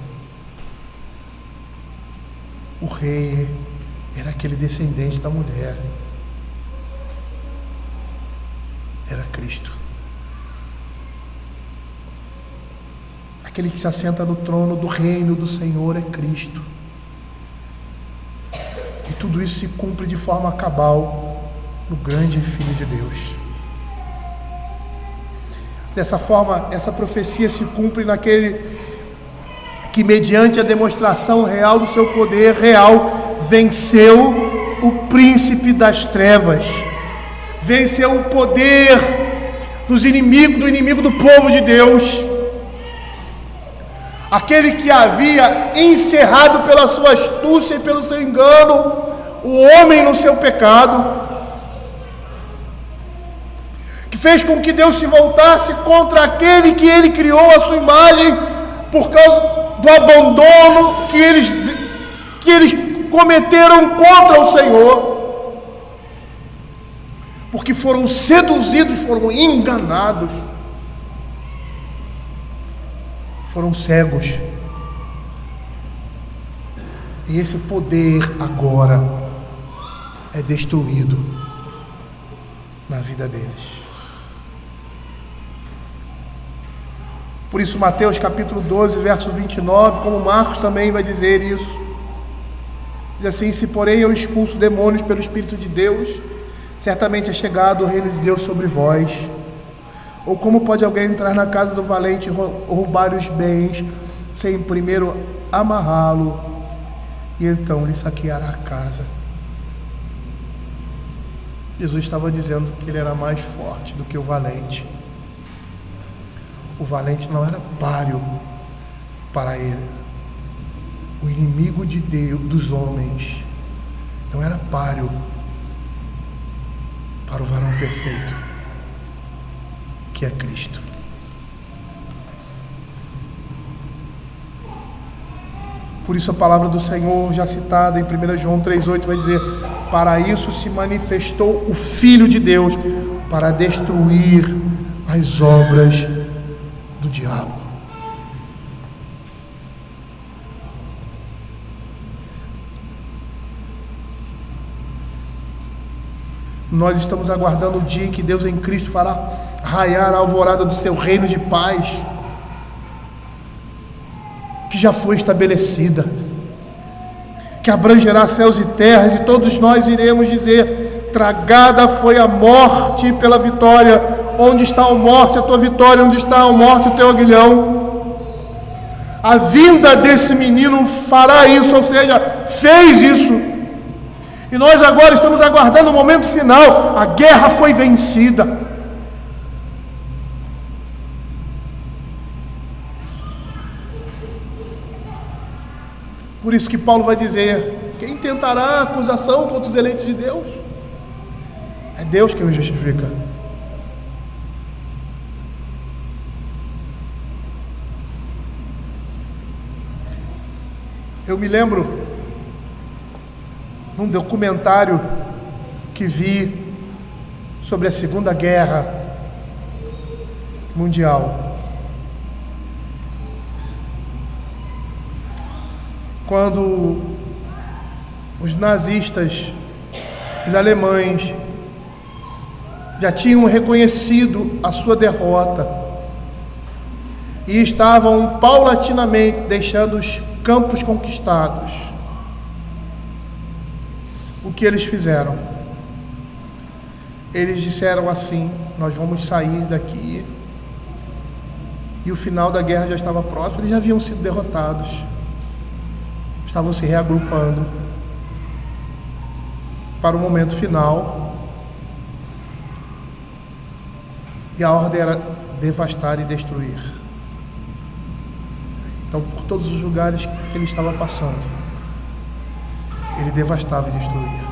O rei era aquele descendente da mulher, era Cristo, aquele que se assenta no trono do reino do Senhor é Cristo. E tudo isso se cumpre de forma cabal no grande Filho de Deus. Dessa forma, essa profecia se cumpre naquele que, mediante a demonstração real do seu poder real, venceu o príncipe das trevas, venceu o poder do inimigo do povo de Deus, aquele que havia encerrado pela sua astúcia e pelo seu engano o homem no seu pecado, que fez com que Deus se voltasse contra aquele que ele criou à sua imagem, por causa do abandono que eles cometeram contra o Senhor, porque foram seduzidos, foram enganados, foram cegos. E esse poder agora é destruído na vida deles. Por isso Mateus capítulo 12, verso 29, como Marcos também vai dizer isso, diz assim: se porém eu expulso demônios pelo Espírito de Deus, certamente é chegado o reino de Deus sobre vós. Ou como pode alguém entrar na casa do valente e roubar os bens, sem primeiro amarrá-lo, e então lhe saqueará a casa? Jesus estava dizendo que ele era mais forte do que o valente. O valente não era páreo para ele. O inimigo de Deus, dos homens, não era páreo para o varão perfeito, que é Cristo. Por isso a palavra do Senhor, já citada em 1 João 3,8, vai dizer: para isso se manifestou o Filho de Deus, para destruir as obras do diabo. Nós estamos aguardando o dia em que Deus em Cristo fará raiar a alvorada do seu reino de paz, que já foi estabelecida, que abrangerá céus e terras, e todos nós iremos dizer: tragada foi a morte pela vitória. Onde está a morte, a tua vitória? Onde está a morte, o teu aguilhão? A vinda desse menino fará isso, ou seja, fez isso. E nós agora estamos aguardando o momento final. A guerra foi vencida. Por isso que Paulo vai dizer: quem tentará acusação contra os eleitos de Deus? É Deus quem os justifica. Eu me lembro num documentário que vi sobre a Segunda Guerra Mundial, quando os nazistas, os alemães, já tinham reconhecido a sua derrota e estavam paulatinamente deixando os campos conquistados. O que eles fizeram? Eles disseram assim: nós vamos sair daqui. E o final da guerra já estava próximo. Eles já haviam sido derrotados, estavam se reagrupando para o momento final, e a ordem era devastar e destruir. Então, por todos os lugares que ele estava passando, ele devastava e destruía.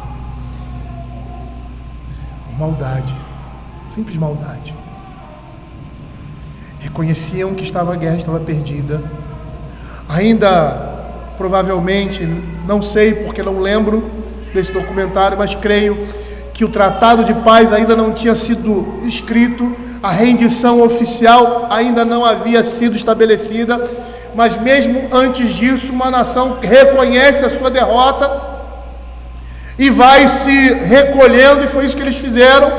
Maldade, simples maldade. Reconheciam que a guerra estava perdida. Ainda, provavelmente, não sei porque não lembro desse documentário, mas creio que o tratado de paz ainda não tinha sido escrito, a rendição oficial ainda não havia sido estabelecida. Mas mesmo antes disso, uma nação reconhece a sua derrota e vai se recolhendo, e foi isso que eles fizeram.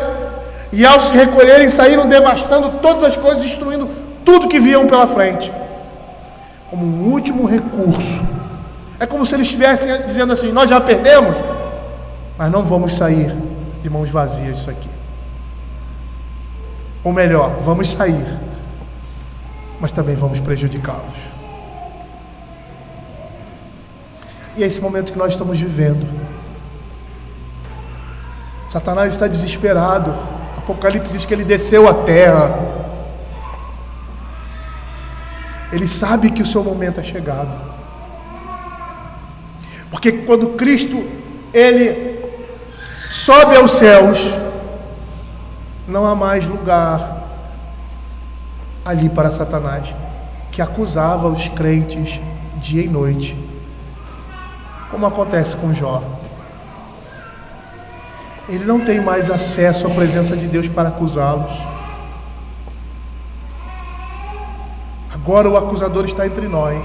E ao se recolherem, saíram devastando todas as coisas, destruindo tudo que viam pela frente, como um último recurso. É como se eles estivessem dizendo assim: nós já perdemos, mas não vamos sair de mãos vazias disso aqui. Ou melhor, vamos sair, mas também vamos prejudicá-los. E é esse momento que nós estamos vivendo. Satanás está desesperado. Apocalipse diz que ele desceu à terra. Ele sabe que o seu momento é chegado. Porque quando Cristo, ele sobe aos céus, não há mais lugar ali para Satanás, que acusava os crentes dia e noite, como acontece com Jó. Ele não tem mais acesso à presença de Deus para acusá-los. Agora o acusador está entre nós.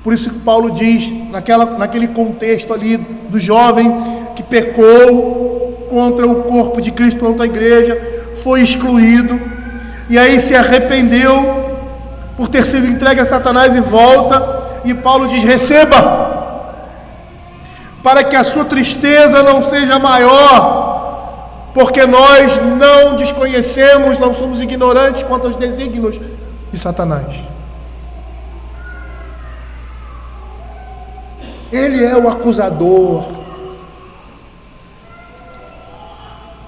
Por isso que Paulo diz, naquele contexto ali do jovem que pecou contra o corpo de Cristo, contra a igreja, foi excluído, e aí se arrependeu por ter sido entregue a Satanás e volta, e Paulo diz: receba, para que a sua tristeza não seja maior, porque nós não desconhecemos, não somos ignorantes quanto aos desígnios de Satanás. Ele é o acusador.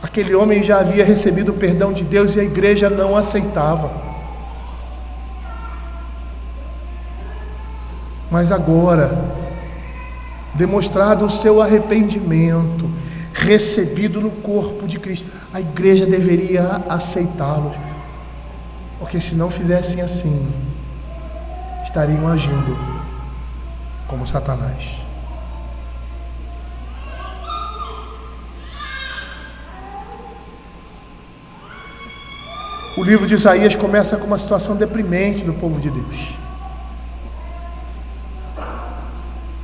Aquele homem já havia recebido o perdão de Deus e a igreja não aceitava. Mas agora, demonstrado o seu arrependimento, recebido no corpo de Cristo, a igreja deveria aceitá-los, porque se não fizessem assim, estariam agindo como Satanás. O livro de Isaías começa com uma situação deprimente do povo de Deus.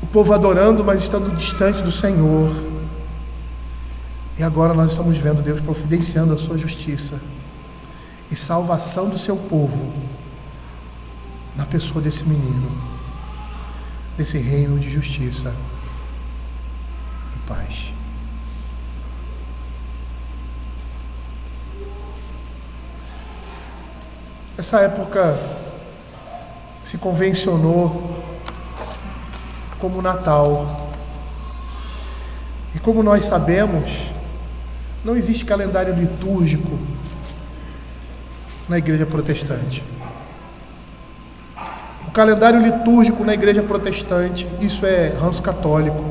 O povo adorando, mas estando distante do Senhor. E agora nós estamos vendo Deus providenciando a sua justiça e salvação do seu povo na pessoa desse menino, desse reino de justiça e paz. Essa época se convencionou como Natal. E como nós sabemos, não existe calendário litúrgico na igreja protestante. O calendário litúrgico na igreja protestante, isso é ranço católico,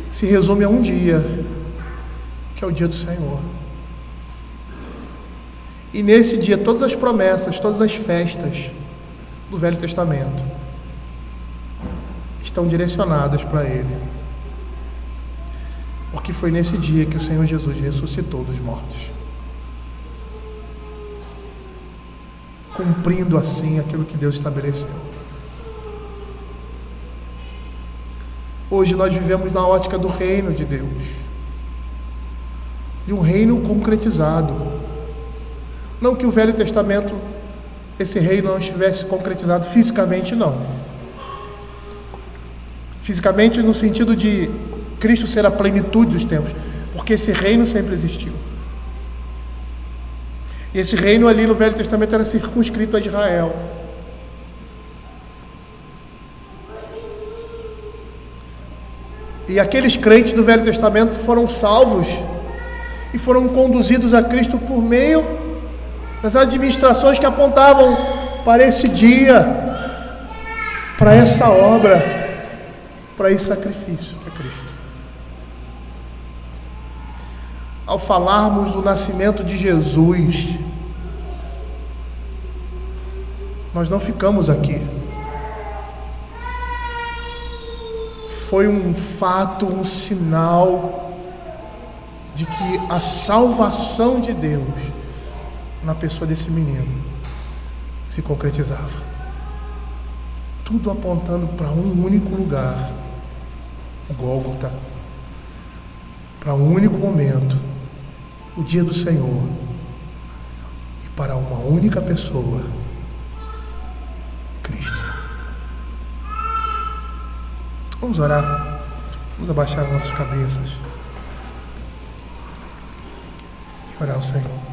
se resume a um dia, que é o dia do Senhor. E nesse dia, todas as promessas, todas as festas do Velho Testamento estão direcionadas para Ele. Porque foi nesse dia que o Senhor Jesus ressuscitou dos mortos, cumprindo assim aquilo que Deus estabeleceu. Hoje nós vivemos na ótica do reino de Deus, de um reino concretizado. Não que o Velho Testamento, esse reino não estivesse concretizado fisicamente, não. Fisicamente no sentido de Cristo ser a plenitude dos tempos, porque esse reino sempre existiu. E esse reino ali no Velho Testamento era circunscrito a Israel. E aqueles crentes do Velho Testamento foram salvos e foram conduzidos a Cristo por meio das administrações que apontavam para esse dia, para essa obra, para esse sacrifício que é Cristo. Ao falarmos do nascimento de Jesus, nós não ficamos aqui. Foi um fato, um sinal de que a salvação de Deus na pessoa desse menino se concretizava. Tudo apontando para um único lugar, o Gólgota, para um único momento, o dia do Senhor, e para uma única pessoa, Cristo. Vamos orar, vamos abaixar as nossas cabeças e orar ao Senhor.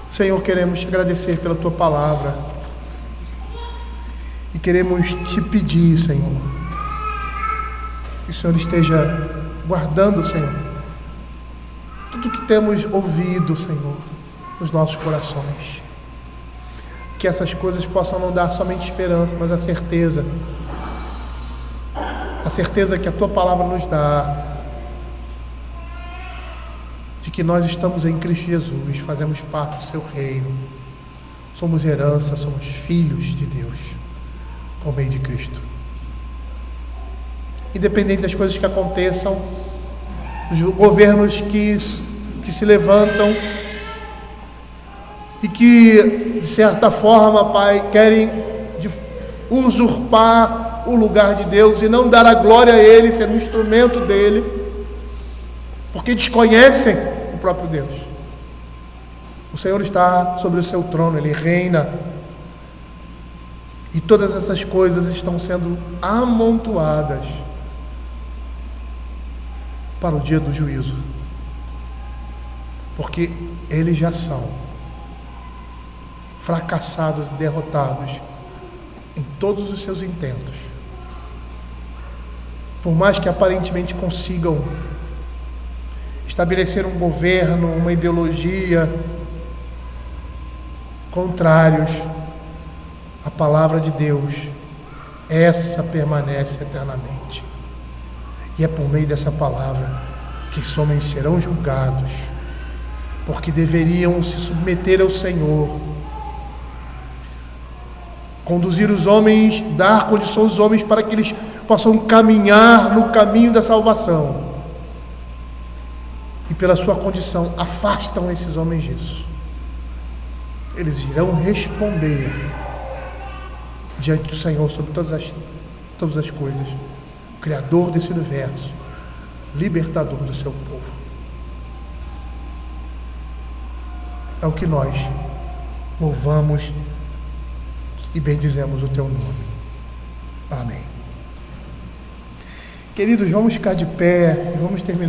Senhor, queremos te agradecer pela tua palavra e queremos te pedir, Senhor, que o Senhor esteja guardando, Senhor, tudo que temos ouvido, Senhor, nos nossos corações. Que essas coisas possam não dar somente esperança, mas a certeza que a tua palavra nos dá de que nós estamos em Cristo Jesus, fazemos parte do seu reino, somos herança, somos filhos de Deus por meio de Cristo. Independente das coisas que aconteçam, os governos que se levantam e que, de certa forma, Pai, querem usurpar o lugar de Deus e não dar a glória a Ele, ser um instrumento dEle, porque desconhecem o próprio Deus. O Senhor está sobre o seu trono, Ele reina, e todas essas coisas estão sendo amontoadas para o dia do juízo, porque eles já são fracassados e derrotados em todos os seus intentos. Por mais que aparentemente consigam estabelecer um governo, uma ideologia, contrários à palavra de Deus, essa permanece eternamente. E é por meio dessa palavra que esses homens serão julgados, porque deveriam se submeter ao Senhor, conduzir os homens, dar condições aos homens para que eles possam caminhar no caminho da salvação. E pela sua condição, afastam esses homens disso. Eles irão responder diante do Senhor sobre todas as coisas, o Criador desse universo, libertador do seu povo. É o que nós louvamos e bendizemos o teu nome. Amém. Queridos, vamos ficar de pé e vamos terminar.